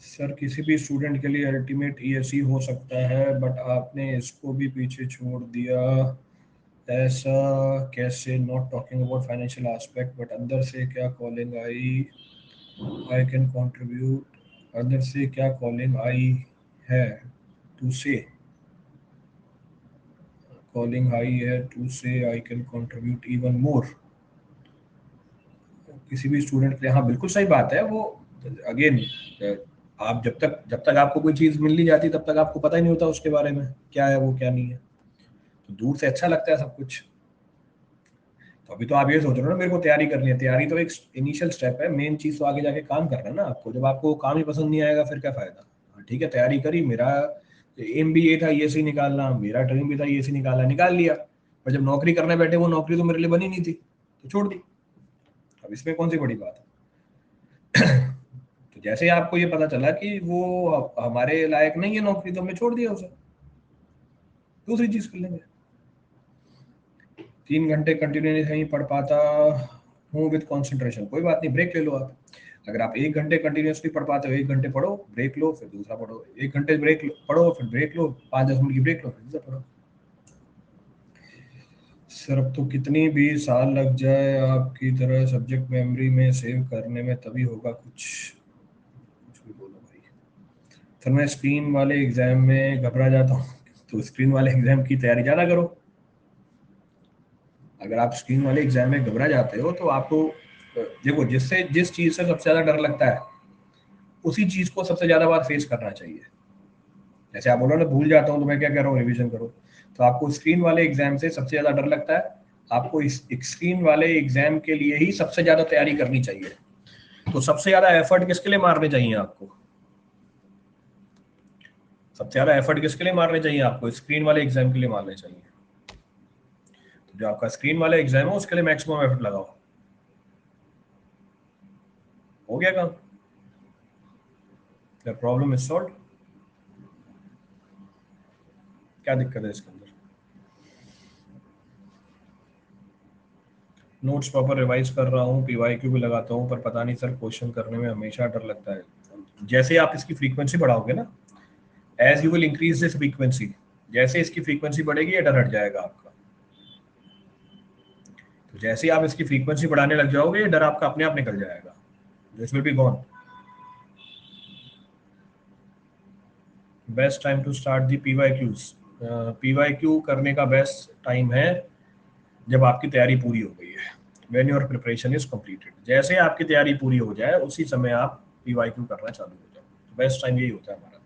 Speaker 1: सर किसी भी स्टूडेंट के लिए अल्टीमेट ईएसई हो सकता है, बट आपने इसको भी पीछे छोड़ दिया, ऐसा कैसे? Not talking about financial aspect, but अंदर से क्या calling I, I can contribute. अंदर से क्या कॉलिंग आई है टू से, कॉलिंग आई है टू से I can contribute even more. किसी भी स्टूडेंट के लिए, हाँ बिल्कुल सही बात है वो। अगेन, आप जब तक आपको कोई चीज मिल नहीं जाती तब तक आपको पता ही नहीं होता उसके बारे में, क्या है वो क्या नहीं है। तो दूर से अच्छा लगता है सब कुछ। तो अभी तो आप ये सोच रहे हो ना मेरे को तैयारी करनी है। तैयारी तो एक इनिशियल स्टेप है, मेन चीज तो आगे जाके काम करना है ना आपको। जब आपको काम ही पसंद नहीं आएगा फिर क्या फायदा? हाँ, ठीक है तैयारी करी, मेरा एम भी ये था ये सी निकालना, मेरा ड्रीम भी था ये सी निकालना, निकाल लिया। पर जब नौकरी करने बैठे वो नौकरी तो मेरे लिए बनी नहीं थी, तो छोड़ दी। अब इसमें कौन सी बड़ी बात है? तो जैसे ही आपको ये पता चला कि वो हमारे लायक नहीं है नौकरी, तो हमने छोड़ दिया उसे, दूसरी चीज कर लेंगे। 3 घंटे कंटिन्यू नहीं पढ़ पाता हूँ विद कंसंट्रेशन, कोई बात नहीं, ब्रेक ले लो आप। अगर आप 1 घंटे कंटिन्यूसली पढ़ पाते हो, 1 घंटे पढ़ो, ब्रेक लो, फिर दूसरा पढ़ो। 1 घंटे पढ़ो, फिर ब्रेक लो, 5-10 मिनट की ब्रेक लो, फिर दूसरा पढ़ो। सर अब तो कितनी भी साल लग जाए आपकी तरह सब्जेक्ट मेमोरी में सेव करने में, तभी होगा कुछ। कुछ भी बोलो भाई। सर मैं स्क्रीन वाले एग्जाम में घबरा जाता हूँ। तो स्क्रीन वाले एग्जाम की तैयारी ज़्यादा करो। अगर आप स्क्रीन वाले एग्जाम में घबरा जाते हो तो आपको देखो, जिस चीज़ से सबसे ज़्यादा डर लगता है उसी चीज़ को सबसे ज़्यादा बार फेस करना चाहिए। जैसे आप बोलो ना भूल जाता हूँ, तो मैं क्या कह रहा हूँ, रिवीजन करो। तो आपको स्क्रीन वाले एग्जाम से सबसे ज़्यादा डर लगता है, आपको इस स्क्रीन वाले एग्जाम के लिए ही सबसे ज़्यादा तैयारी करनी चाहिए। तो सबसे ज्यादा एफर्ट किसके लिए मारने चाहिए आपको? सबसे ज्यादा एफर्ट किसके लिए मारने चाहिए आपको? स्क्रीन वाले एग्जाम के लिए मारने चाहिए। तो जो आपका स्क्रीन वाला एग्जाम है उसके लिए मैक्सिमम एफर्ट लगाओ। हो गया काम? The problem is solved. क्या दिक्कत है इसके अंदर? नोट्स प्रॉपर रिवाइज कर रहा हूँ, पीवाईक्यू भी लगाता हूँ, पर पता नहीं सर क्वेश्चन करने में हमेशा डर लगता है। जैसे आप इसकी फ्रीक्वेंसी बढ़ाओगे ना, as you will increase this frequency, जैसे इसकी फ्रीक्वेंसी बढ़ेगी ये डर हट जाएगा आपका। तो जैसे ही आप इसकी फ्रीक्वेंसी बढ़ाने लग जाओगे ये डर आपका अपने आप निकल जाएगा। This will be gone. Best time to start the PYQs? PYQ करने का बेस्ट टाइम है जब आपकी तैयारी पूरी हो गई है, when your preparation is completed. जैसे ही आपकी तैयारी पूरी हो जाए उसी समय आप पीवाईक्यू करना चालू हो जाओ। बेस्ट टाइम यही होता है हमारा।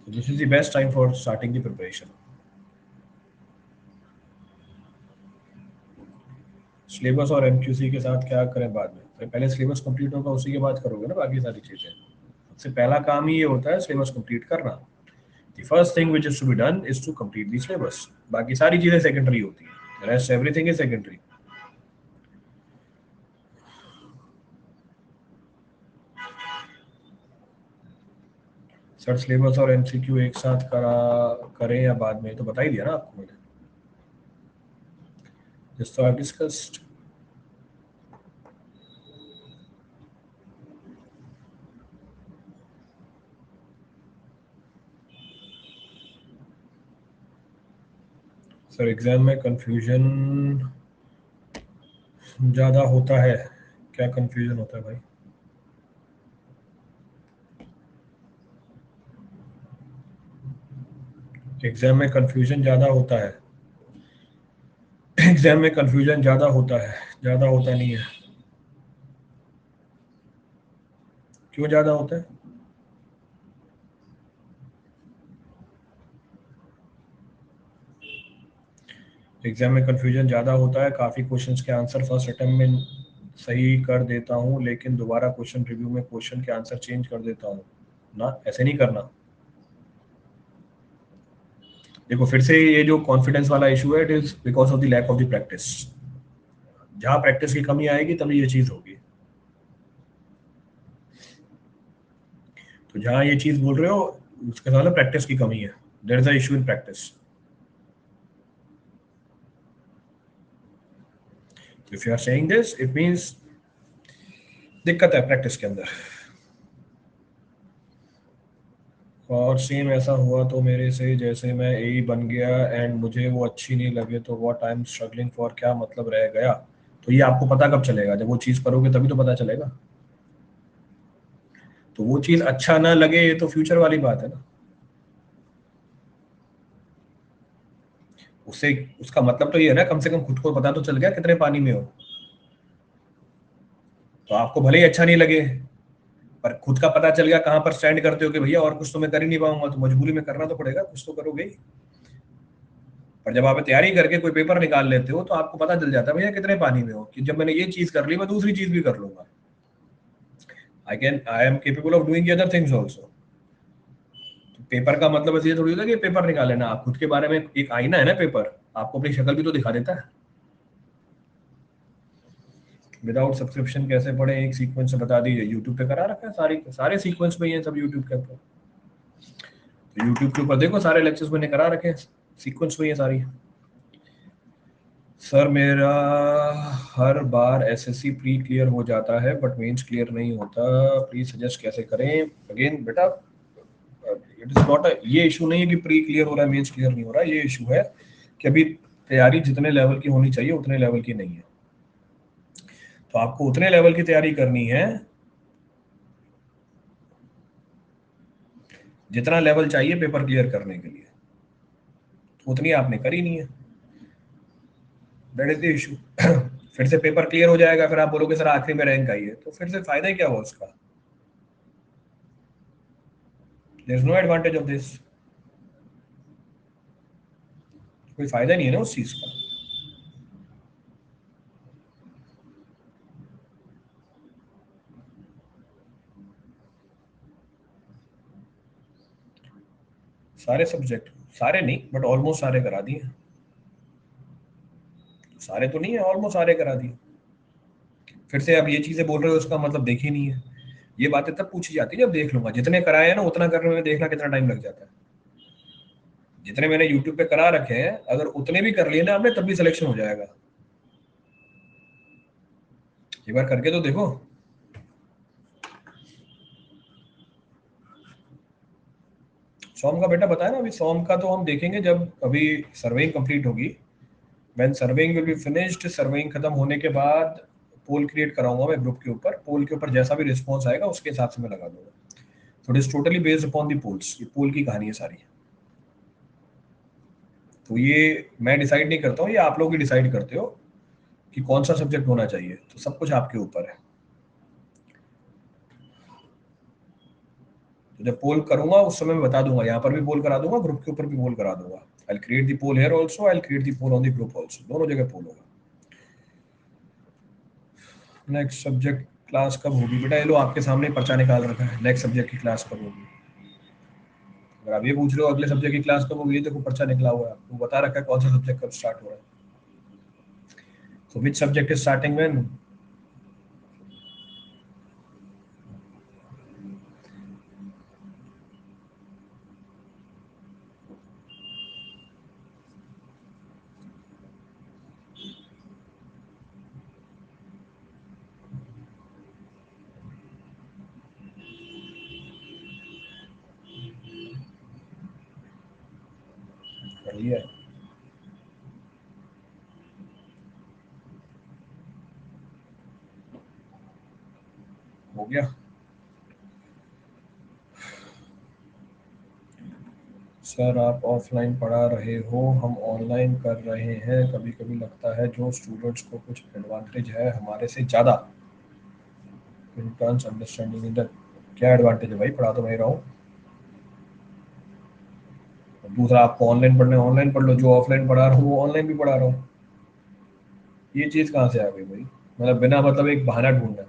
Speaker 1: This is the best time for starting the preparation. Syllabus और एमक्यूसी के साथ क्या करें बाद में? तो पहले सिलेबस कंप्लीट होगा उसी के बाद करोगे ना बाकी सारी चीजें। सबसे पहला काम ही ये होता है सिलेबस कंप्लीट करना। The first thing which is to be done is to complete the syllabus. बाकी सारी चीजें सेकेंडरी होती है, rest everything is secondary. Sir syllabus और एमसीक्यू एक साथ करा करें या बाद में? तो बता ही दिया ना आपको मैंने, जिस तो आई डिस्कस्ड। सर एग्जाम में कंफ्यूजन ज्यादा होता है। क्या कंफ्यूजन होता है भाई? एग्जाम में कंफ्यूजन ज्यादा होता है। एग्जाम में कंफ्यूजन ज्यादा होता है? ज्यादा होता नहीं है। क्यों ज्यादा होता है? एग्जाम में कंफ्यूजन ज़्यादा होता है, काफ़ी क्वेश्चंस के आंसर फर्स्ट अटेम्प्ट में सही कर देता हूँ लेकिन दोबारा क्वेश्चन रिव्यू में क्वेश्चन के आंसर चेंज कर देता हूँ ना। ऐसे नहीं करना। देखो फिर से ये जो कॉन्फिडेंस वाला इशू है, it is because of the lack of the practice. जहाँ प्रैक्टिस की कमी आएगी तभी ये चीज़ होगी। तो जहाँ ये चीज़ बोल रहे हो उसके साथ प्रैक्टिस की कमी है। There is a issue in practice. If you are saying this it means दिक्कत है प्रैक्टिस के अंदर। और सेम ऐसा हुआ तो मेरे से, जैसे मैं ए बन गया एंड मुझे वो अच्छी नहीं लगे तो what I am struggling for, क्या मतलब रह गया? तो ये आपको पता कब चलेगा? जब वो चीज़ करोगे तभी तो पता चलेगा। तो वो चीज़ अच्छा ना लगे ये तो फ्यूचर वाली बात है ना। उससे उसका मतलब तो ये है ना, कम से कम खुद को पता तो चल गया कितने पानी में हो। तो आपको भले ही अच्छा नहीं लगे पर खुद का पता चल गया कहाँ पर स्टैंड करते हो कि भैया और कुछ तो मैं कर ही नहीं पाऊंगा, तो मजबूरी में करना तो पड़ेगा, कुछ तो करोगे ही। पर जब आप तैयारी करके कोई पेपर निकाल लेते हो तो आपको पता चल जाता है भैया कितने पानी में हो, कि जब मैंने ये चीज कर ली मैं दूसरी चीज भी कर लूंगा। I am capable of doing other things also. तो पेपर का मतलब ऐसे ये थोड़ी होता है कि पेपर निकाल लेना। आप खुद के बारे में एक आईना है ना पेपर, आपको अपनी शक्ल भी तो दिखा देता है। विदाउट सब्सक्रिप्शन कैसे पढ़े? एक सीक्वेंस से बता दीजिए। यूट्यूब पे करा रखा है, सारी सारे सीक्वेंस में ही है सब यूट्यूब के ऊपर। तो यूट्यूब के ऊपर देखो सारे लेक्चर्स मैंने करा रखे हैं, सीक्वेंस में ही है सारी। सर मेरा हर बार एसएससी प्री क्लियर हो जाता है बट मेंस क्लियर नहीं होता, प्लीज सजेस्ट कैसे करें? अगेन बेटा, इट इज नॉट ये इशू नहीं है कि प्री क्लियर हो रहा है मेंस क्लियर नहीं हो रहा है। ये इशू है कि अभी तैयारी जितने लेवल की होनी चाहिए उतने लेवल की नहीं है। तो आपको उतने लेवल की तैयारी करनी है जितना लेवल चाहिए पेपर क्लियर करने के लिए, तो उतनी आपने करी नहीं है। That is the issue. फिर से पेपर क्लियर हो जाएगा, फिर आप बोलोगे सर आखिरी में रैंक आई है, तो फिर से फायदा क्या हुआ उसका? There is no advantage of this. कोई फायदा नहीं है ना उस चीज का। सारे सब्जेक्ट, सारे नहीं बट ऑलमोस्ट सारे करा दिए। सारे तो नहीं है, ऑलमोस्ट सारे करा दिए। फिर से आप ये चीजें बोल रहे हो, उसका मतलब देख ही नहीं है। ये बातें तब पूछी जाती है जब देख लूंगा। जितने कराए हैं ना उतना करने में देखना कितना टाइम लग जाता है। जितने मैंने यूट्यूब पे करा रखे हैं, अगर उतने भी कर लिए ना आपने, तब भी सिलेक्शन हो जाएगा। एक बार करके तो देखो। सॉम का बेटा बताया ना, अभी सॉम का तो हम देखेंगे जब अभी सर्वेइंग कंप्लीट होगी। When surveying will be finished, surveying खत्म होने के बाद पोल क्रिएट कराऊंगा मैं ग्रुप के ऊपर। पोल के ऊपर जैसा भी रिस्पॉन्स आएगा उसके हिसाब से मैं लगा दूंगा। तो it is totally based upon the polls. ये पोल की कहानी है सारी। तो ये मैं डिसाइड नहीं करता हूँ, ये आप लोग ही डिसाइड करते हो कि कौन सा सब्जेक्ट होना चाहिए। तो सब कुछ आपके ऊपर है। तो जब पोल करूंगा उस समय मैं बता दूंगा, यहाँ पर भी पोल करा दूंगा, ग्रुप के ऊपर भी पोल करा दूंगा। I create the poll here also, I create the poll on the group also, दोनों जगह पोल होगा। नेक्स्ट सब्जेक्ट क्लास कब होगी बेटा? ये लो आपके सामने पर्चा निकाल रखा है, नेक्स्ट सब्जेक्ट की क्लास कब होगी। अगर आप ये पूछ रहे हो अगले सब्जेक्ट की क्लास कब होगी, ये देखो पर्चा निकला हुआ है, आपको बता रखा है कौन सा सब्जेक्ट कब स्टार्ट हो रहा है। So which subject is starting when? कर लिया है। हो गया। सर आप ऑफलाइन पढ़ा रहे हो, हम ऑनलाइन कर रहे हैं। कभी कभी लगता है जो स्टूडेंट्स को कुछ एडवांटेज है हमारे से ज़्यादा। Interns understanding in the. क्या एडवांटेज है भाई? पढ़ा तो मैं रहा हूँ। दूसरा, आपको ऑनलाइन पढ़ना है ऑनलाइन पढ़ लो, जो ऑफलाइन पढ़ा रहा हूँ वो ऑनलाइन भी पढ़ा रहा हूँ। ये चीज़ कहाँ से आ गई भाई? मतलब बिना मतलब एक बहाना ढूंढना।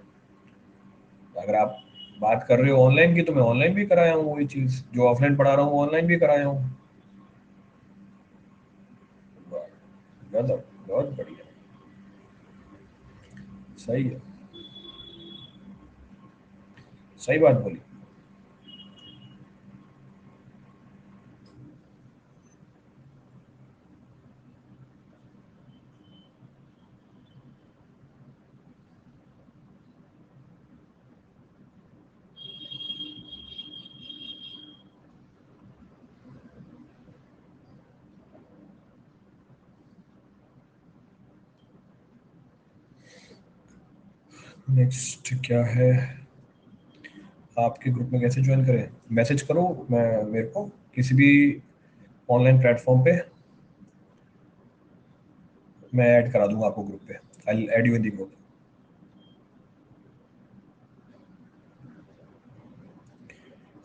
Speaker 1: अगर आप बात कर रहे हो ऑनलाइन की, तो मैं ऑनलाइन भी कराया हूँ वही चीज़, जो ऑफलाइन पढ़ा रहा हूँ ऑनलाइन भी कराया हूँ। गजब, बहुत बढ़िया। सही है। सही बात बोली। नेक्स्ट क्या है? आपके ग्रुप में कैसे ज्वाइन करें? मैसेज करो मैं मेरे को किसी भी ऑनलाइन प्लेटफॉर्म पे, मैं ऐड करा दूंगा आपको ग्रुप पे। I add you in the group.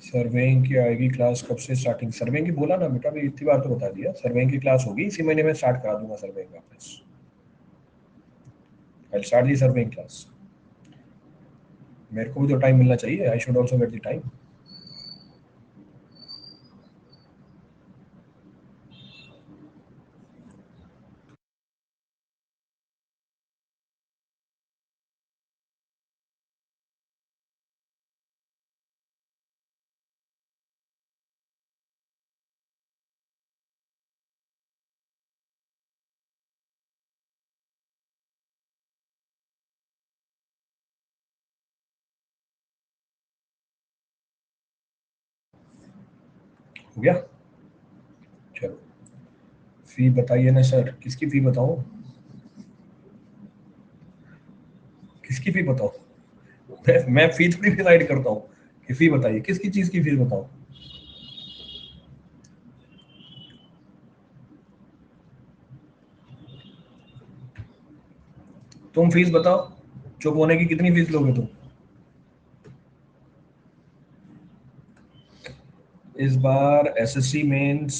Speaker 1: Surveying की आएगी क्लास कब से स्टार्टिंग? सर्वेइंग की बोला ना बेटा, अभी इतनी बार तो बता दिया। सर्वेइंग की क्लास होगी इसी महीने में, स्टार्ट करा दूंगा सर्वेइंग वापस। I start the surveying class. मेरे को भी तो टाइम मिलना चाहिए, I should also get the time. हो गया। चलो, फी बताइए ना सर, किसकी फी बताऊं? किसकी फी बताऊं? मैं फी थोड़ी डिसाइड करता हूँ कि फी बताइए, किसकी चीज की फीस बताऊं? तुम फीस बताओ। चुप होने की कितनी फीस लोगे तुम? इस बार एसएससी मेंस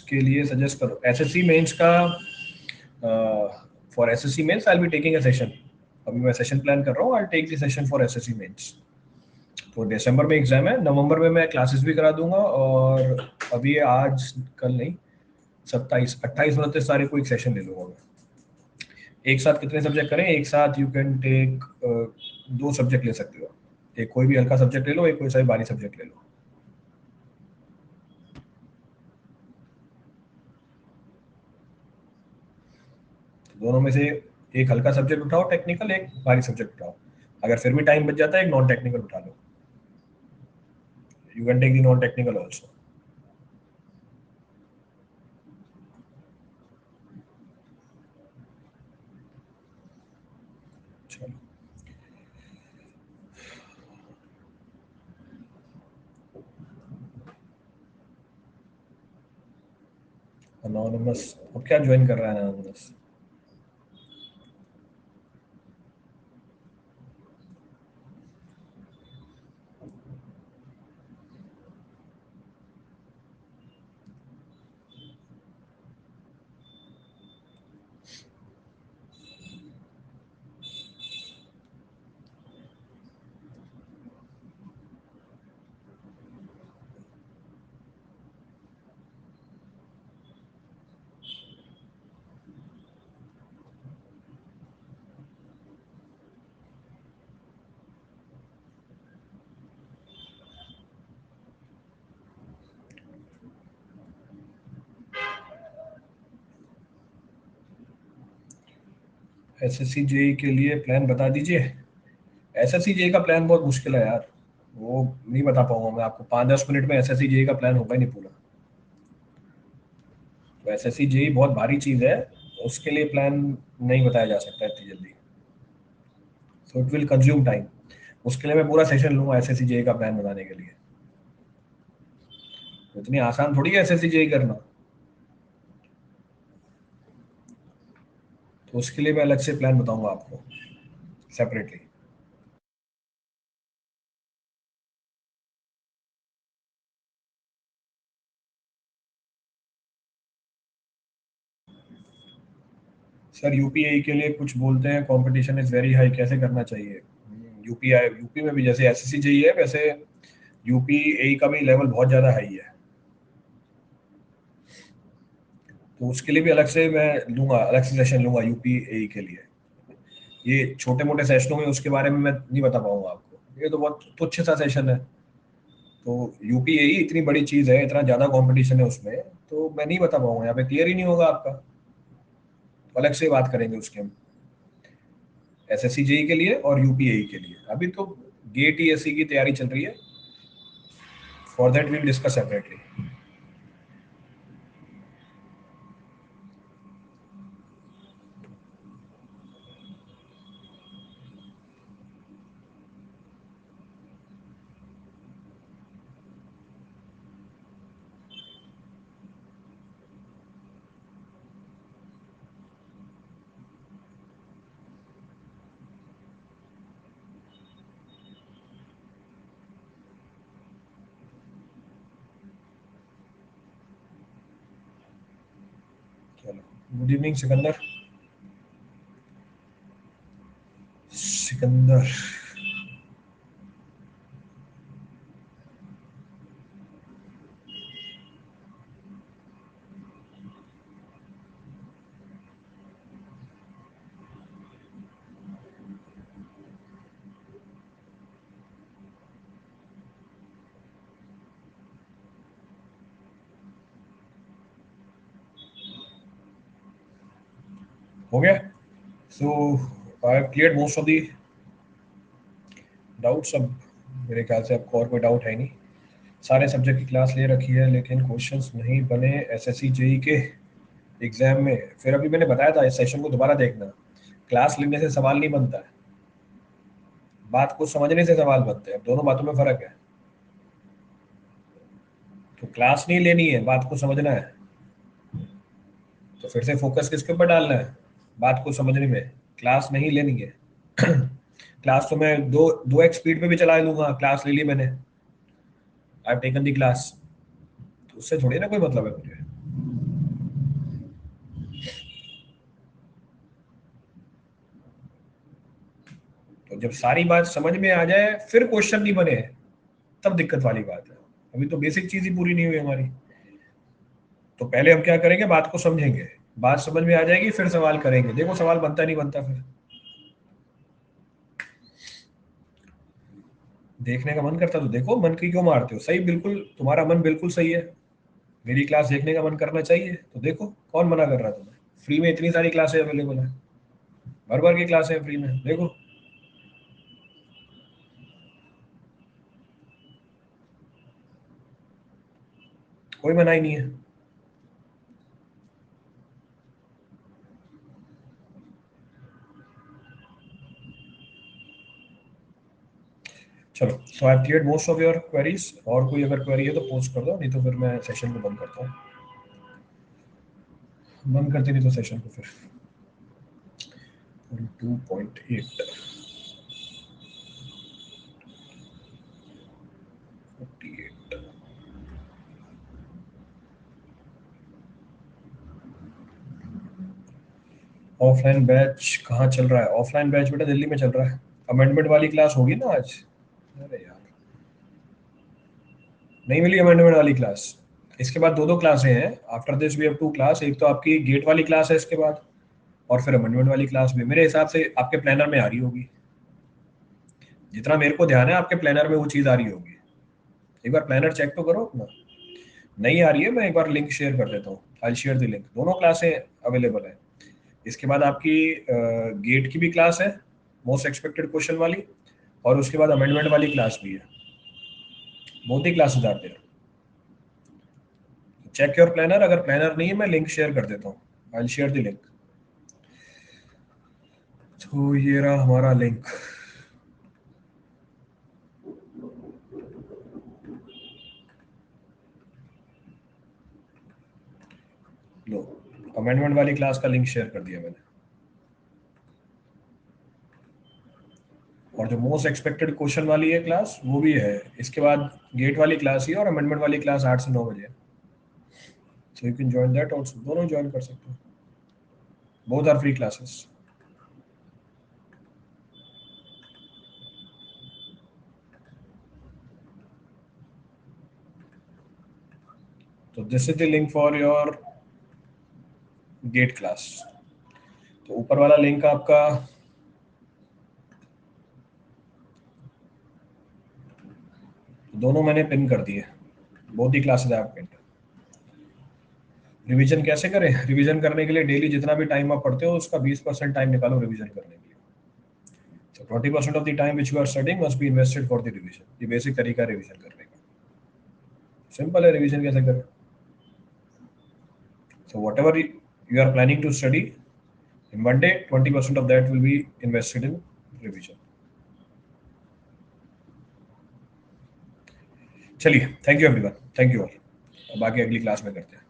Speaker 1: के लिए सजेस्ट करो। एसएससी मेंस का, for SSC mains I will be taking a session. अभी मैं सेशन प्लान कर रहा हूँ, I take the session for SSC mains. तो दिसंबर में एग्जाम है, नवंबर में मैं क्लासेस भी करा दूंगा और अभी आज कल नहीं, 27 28 29 तारीख को एक सेशन ले लूंगा मैं। एक साथ कितने सब्जेक्ट करें? एक साथ यू कैन टेक 2 सब्जेक्ट ले सकते हो। एक कोई भी हल्का सब्जेक्ट ले लो, एक कोई सा भी भारी सब्जेक्ट ले लो। दोनों में से एक हल्का सब्जेक्ट उठाओ टेक्निकल, एक भारी सब्जेक्ट उठाओ। अगर फिर भी टाइम बच जाता है, एक नॉन टेक्निकल उठा लो। You can take the non technical also. चलो, अनोनिमस अब क्या ज्वाइन कर रहा है अनोनिमस? एसएससी जेई के लिए प्लान बता दीजिए। एसएससी जेई का प्लान बहुत मुश्किल है यार, वो नहीं बता पाऊंगा मैं आपको। 5-10 मिनट में एसएससी जेई का प्लान होगा ही नहीं पूरा। तो एसएससी जेई बहुत भारी चीज है, उसके लिए प्लान नहीं बताया जा सकता इतनी जल्दी। So it will consume time. उसके लिए मैं पूरा सेशन लूंगा एसएससी जेई का प्लान बनाने के लिए। तो इतनी आसान थोड़ी है एसएससी जेई करना। तो उसके लिए मैं अलग से प्लान बताऊंगा आपको, सेपरेटली। सर यूपीआई के लिए कुछ बोलते हैं, कंपटीशन इज वेरी हाई, कैसे करना चाहिए? यूपीआई यूपी में भी जैसे एसएससी जेई है, वैसे यूपीआई का भी लेवल बहुत ज़्यादा हाई है। तो उसके लिए भी अलग से मैं लूंगा, अलग से सेशन लूंगा यूपीआई के लिए। ये छोटे मोटे सेशनों में उसके बारे में मैं नहीं बता पाऊंगा आपको, ये तो बहुत तुच्छ सा सेशन है। तो यूपीआई इतनी बड़ी चीज़ है, इतना ज़्यादा कंपटीशन है उसमें, तो मैं नहीं बता पाऊंगा, यहाँ पे क्लियर ही नहीं होगा आपका। तो अलग से बात करेंगे उसके हम, एसएससी जेई के लिए और यूपीआई के लिए। अभी तो गेट ईएससी की तैयारी चल रही है, for that will discuss separately. चलो, गुड इवनिंग सिकंदर। सिकंदर, हो गया? So I have cleared most of the doubts. अब मेरे ख्याल से आपको और कोई डाउट है नहीं। सारे सब्जेक्ट की क्लास ले रखी है, लेकिन क्वेश्चंस नहीं बने एसएससी जेई के एग्जाम में। फिर अभी मैंने बताया था, इस सेशन को दोबारा देखना। क्लास लेने से सवाल नहीं बनता है, बात को समझने से सवाल बनते हैं, दोनों बातों में फर्क है। तो क्लास नहीं लेनी है, बात को समझना है। तो फिर से फोकस किसके ऊपर डालना है? बात को समझने में। क्लास नहीं लेनी है। क्लास तो मैं दो दो एक्स स्पीड पे भी चला लूंगा, क्लास ले ली मैंने, I have taken the class. तो उससे थोड़ी ना कोई मतलब है मुझे। तो जब सारी बात समझ में आ जाए फिर क्वेश्चन नहीं बने, तब दिक्कत वाली बात है। अभी तो बेसिक चीज ही पूरी नहीं हुई हमारी। तो पहले हम क्या करेंगे, बात को समझेंगे, बात समझ में आ जाएगी फिर सवाल करेंगे। देखो सवाल बनता नहीं बनता, फिर देखने का मन करता तो देखो, मन की क्यों मारते हो? सही, बिल्कुल तुम्हारा मन बिल्कुल सही है, मेरी क्लास देखने का मन करना चाहिए, तो देखो कौन मना कर रहा है तुम्हें? फ्री में इतनी सारी क्लासें अवेलेबल है, भर भर की क्लासें फ्री में, देखो। कोई मनाही नहीं है। चलो, so I cleared most of your queries. और कोई अगर क्वेरी है तो पोस्ट कर दो, नहीं तो फिर मैं सेशन को बंद करता हूँ। बंद करते नहीं तो सेशन को फिर 2.8 48। ऑफलाइन बैच कहाँ चल रहा है? ऑफलाइन बैच बेटा दिल्ली में चल रहा है। अमेंडमेंट वाली क्लास होगी ना आज? अरे यार, नहीं मिली अमेंडमेंट वाली क्लास। इसके बाद दो दो क्लासें हैं, after this we have two class. एक तो आपकी गेट वाली क्लास है इसके बाद, और फिर अमेंडमेंट वाली क्लास भी मेरे हिसाब से आपके प्लानर में आ रही होगी। जितना मेरे को ध्यान है आपके प्लानर में वो चीज़ आ रही होगी। एक बार प्लानर चेक तो करो अपना। नहीं आ रही है, मैं एक बार लिंक शेयर कर देता हूँ, आई शेयर द लिंक। दोनों क्लासें अवेलेबल है। इसके बाद आपकी गेट की भी क्लास है, मोस्ट एक्सपेक्टेड क्वेश्चन वाली, और उसके बाद अमेंडमेंट वाली क्लास भी है। बोथ ही क्लासेस आते हैं। चेक योर प्लानर, अगर प्लानर नहीं है मैं लिंक शेयर कर देता हूँ, आई शेयर द लिंक। तो ये रहा हमारा लिंक। लो, अमेंडमेंट वाली क्लास का लिंक शेयर कर दिया मैंने। और जो मोस्ट एक्सपेक्टेड क्वेश्चन वाली है क्लास वो भी है। इसके बाद गेट वाली क्लास ही है, और अमेंडमेंट वाली क्लास 8 से 9 बजे है। So you can join that also, दोनों ज्वाइन कर सकते हो। Both are free classes. तो this is the link for your GATE class. तो ऊपर वाला लिंक आपका, दोनों मैंने पिन कर दिए, बोथ ही क्लासेस आप पिन। रिवीजन कैसे करें? रिवीजन करने के लिए डेली जितना भी टाइम आप पढ़ते हो उसका 20% टाइम निकालो रिवीजन करने के लिए। तो 20% of the time which you are studying must be invested for the revision. ये बेसिक तरीका है रिवीजन करने का। सिंपल है, रिवीजन कैसे करें? So whatever you are planning to study in one day, 20% of that will be invested in revision. चलिए, thank you everyone, thank you all. बाकी अगली क्लास में करते हैं।